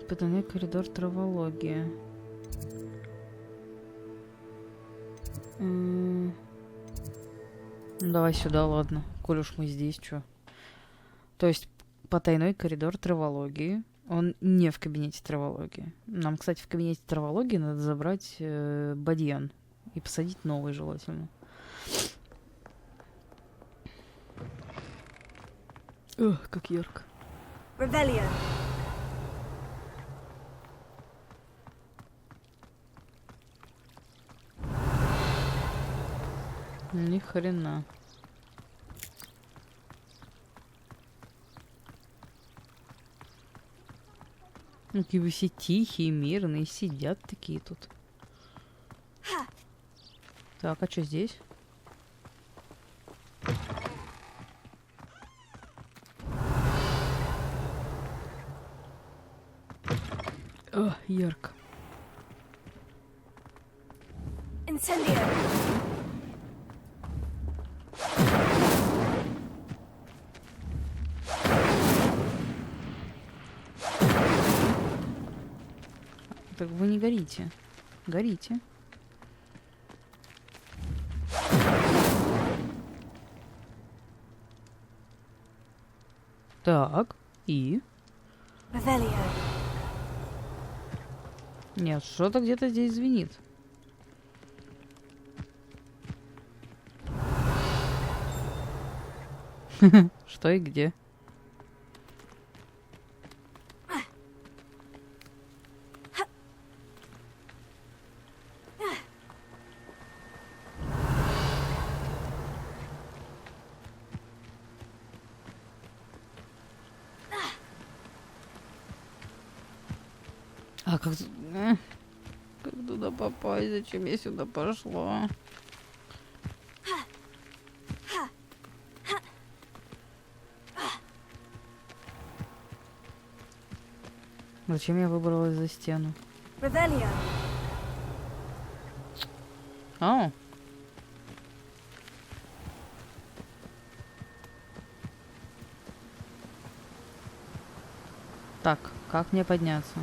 Потайной коридор травологии. Давай сюда, ладно. Коль уж мы здесь, чё. То есть потайной коридор травологии. Он не в кабинете травологии. Нам, кстати, в кабинете травологии надо забрать бадьян и посадить новый, желательно. Ох, как ярко. Rebellion. Ни хрена. Ну, какие вы все тихие, мирные, сидят такие тут. Так, а что здесь? О, ярко. Incendio. Так вы не горите. Горите. Так, и? Revelio. Нет, что-то где-то здесь звенит. Что и где? А как туда попасть? Зачем я сюда пошла? Зачем я выбралась за стену? О. Так, как мне подняться?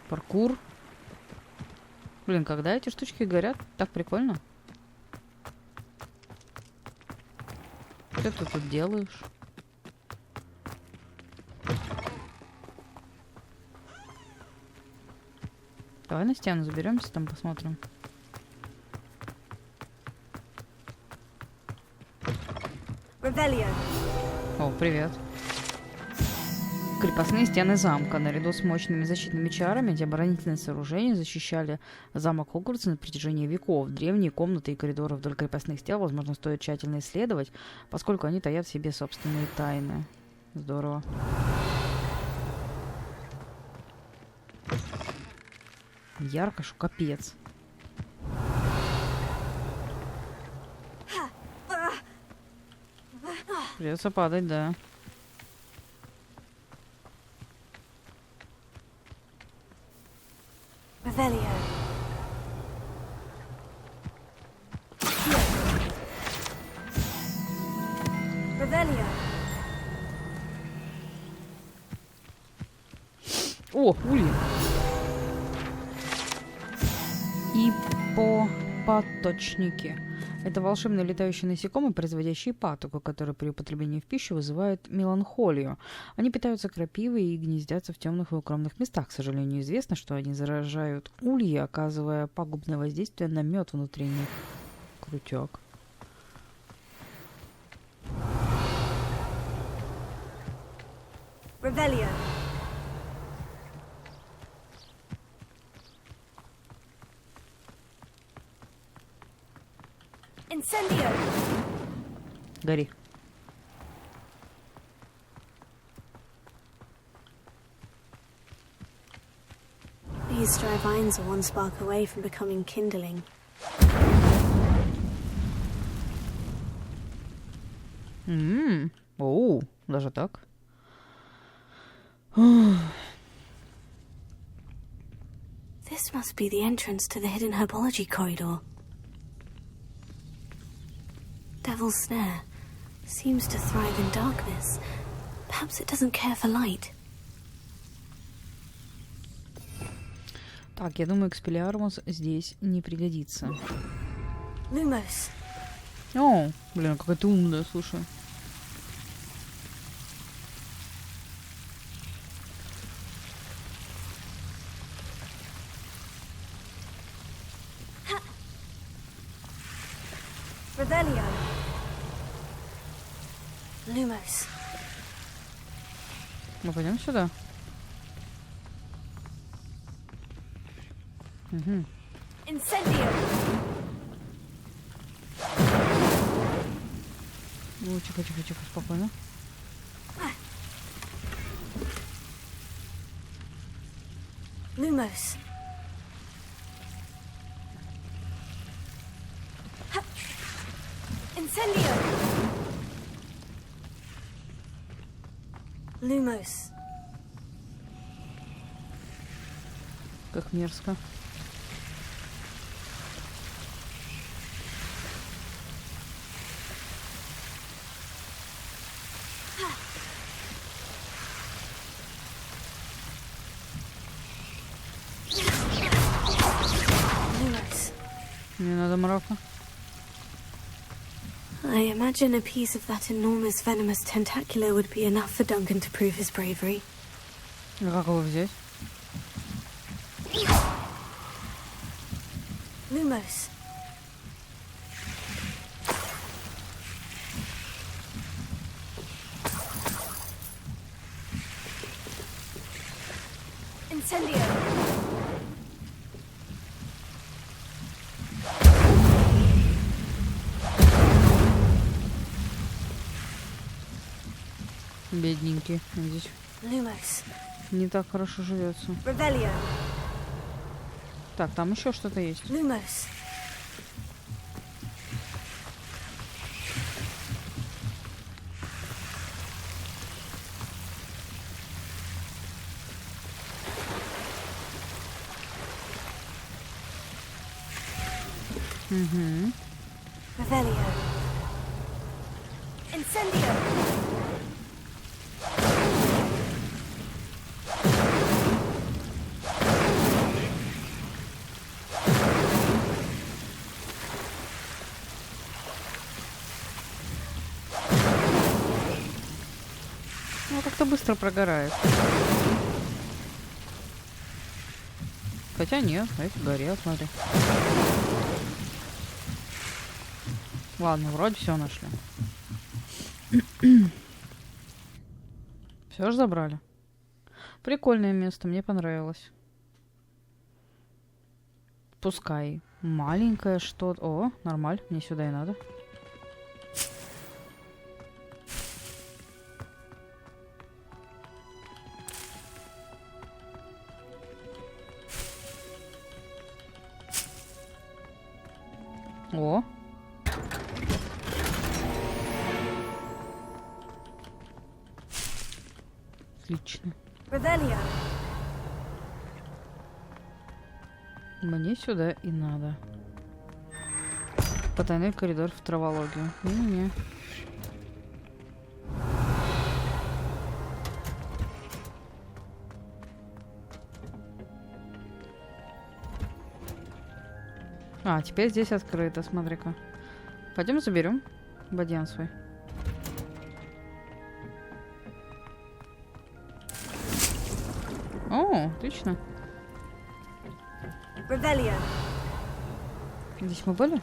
Паркур. Блин, когда эти штучки горят, так прикольно. Что ты тут делаешь? Давай на стену заберемся, там посмотрим. О, привет. Крепостные стены замка. Наряду с мощными защитными чарами эти оборонительные сооружения защищали замок Хогвартса на протяжении веков. Древние комнаты и коридоры вдоль крепостных стен, возможно, стоит тщательно исследовать, поскольку они таят в себе собственные тайны. Здорово. Ярко, что капец. Придется падать, да. О, ульи. Ипопаточники. Это волшебные летающие насекомые, производящие патоку, которые при употреблении в пищу вызывают меланхолию. Они питаются крапивой и гнездятся в темных и укромных местах. К сожалению, известно, что они заражают ульи, оказывая пагубное воздействие на мед внутри них. Крутяк. Revelio. Incendio. Гори. These dry vines are one spark away from becoming kindling. Оу, даже так. This must be the entrance to the hidden herbology corridor. Devil's Snare seems to thrive in darkness. Perhaps it doesn't care for light. Так, я думаю, экспеллиармус здесь не пригодится. Lumos. О, блин, какая ты умная, слушай. Revelio. Lumos. Мы пойдем сюда? Угу. Incendio. Ну, тихо, спокойно. Lumos. Incendio. Lumos. Как мерзко. Мне надо мрака. I imagine a piece of that enormous venomous tentacular would be enough for Duncan to prove his bravery. А как его взять? Lumos. Incendio. Бедненький. Здесь не так хорошо живется. Так, там еще что-то есть. Угу. Ну, как-то быстро прогорает. Хотя нет, эти горят, смотри. Ладно, вроде все нашли. Все же забрали. Прикольное место, мне понравилось. Пускай маленькое что-то. О, нормально, мне сюда и надо. О. Отлично. Мне сюда и надо. Потайной коридор в травологию. Не-не-не. А, теперь здесь открыто, смотри-ка. Пойдем заберем бадьян свой. О, отлично. Здесь мы были?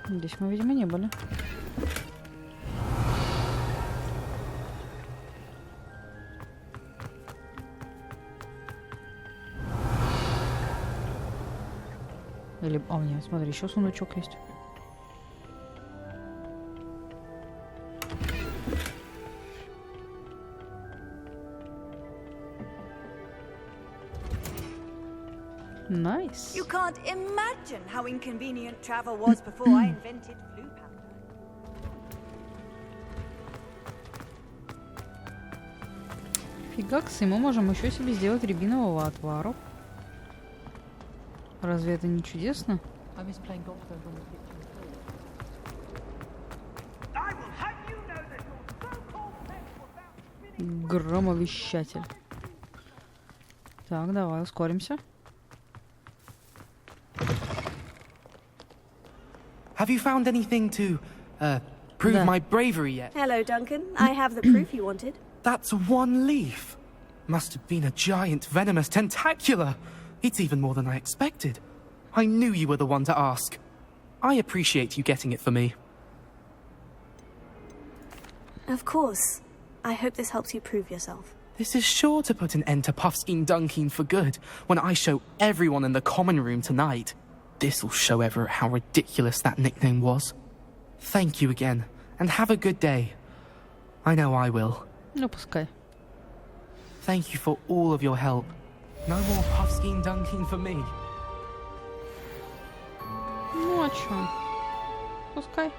Здесь мы, видимо, не были. Или... А, нет, смотри, еще сундучок есть. Nice. You can't imagine how inconvenient travel was before I invented blue powder. Фигакс, и мы можем еще себе сделать рябинового отвара. Разве это не чудесно? Громовещатель. Так, давай ускоримся. Have you found anything to prove my bravery yet? Hello, Duncan. I have the proof you wanted. That's one leaf. Must have been a giant venomous tentacula. It's even more than I expected. I knew you were the one to ask. I appreciate you getting it for me. Of course. I hope this helps you prove yourself. This is sure to put an end to Puffskein Dunkin for good when I show everyone in the common room tonight. This'll show Everett how ridiculous that nickname was. Thank you again, and have a good day. I know I will. Ну, пускай. Thank you for all of your help. No more Puffskein Dunkin for me. Ну, а чё? Пускай.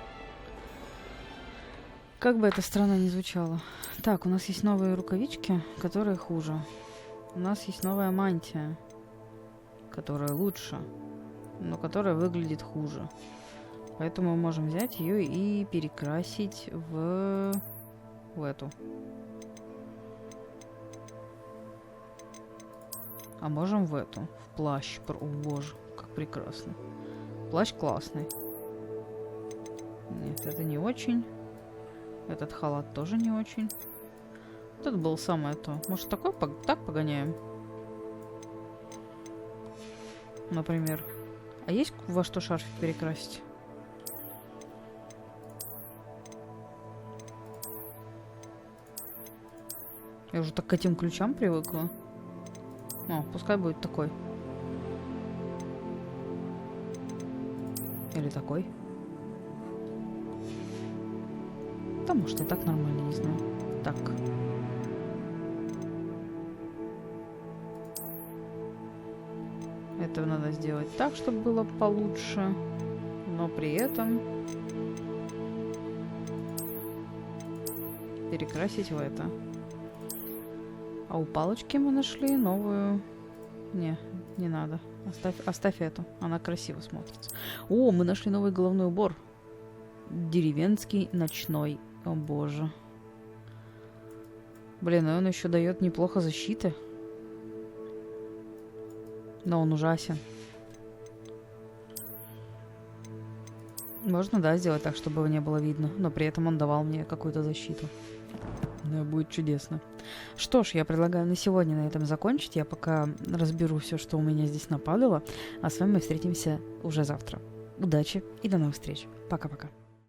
Как бы это странно ни звучало. Так, у нас есть новые рукавички, которые хуже. У нас есть новая мантия, которая лучше, но которая выглядит хуже. Поэтому мы можем взять ее и перекрасить в эту. А можем в эту. В плащ. О, боже, как прекрасно. Плащ классный. Нет, это не очень. Этот халат тоже не очень. Тут был самое то. Может, такой так погоняем? Например. А есть во что шарфик перекрасить? Я уже так к этим ключам привыкла. О, пускай будет такой. Или такой. Да, может, и так нормально, не знаю. Так. Это надо сделать так, чтобы было получше. Но при этом перекрасить в это. А у палочки мы нашли новую... Не надо. Оставь эту. Она красиво смотрится. О, мы нашли новый головной убор. Деревенский ночной. О боже. Блин, и он еще дает неплохо защиты. Но он ужасен. Можно, да, сделать так, чтобы его не было видно. Но при этом он давал мне какую-то защиту. Да, будет чудесно. Что ж, я предлагаю на сегодня на этом закончить. Я пока разберу все, что у меня здесь нападало. А с вами мы встретимся уже завтра. Удачи и до новых встреч. Пока-пока.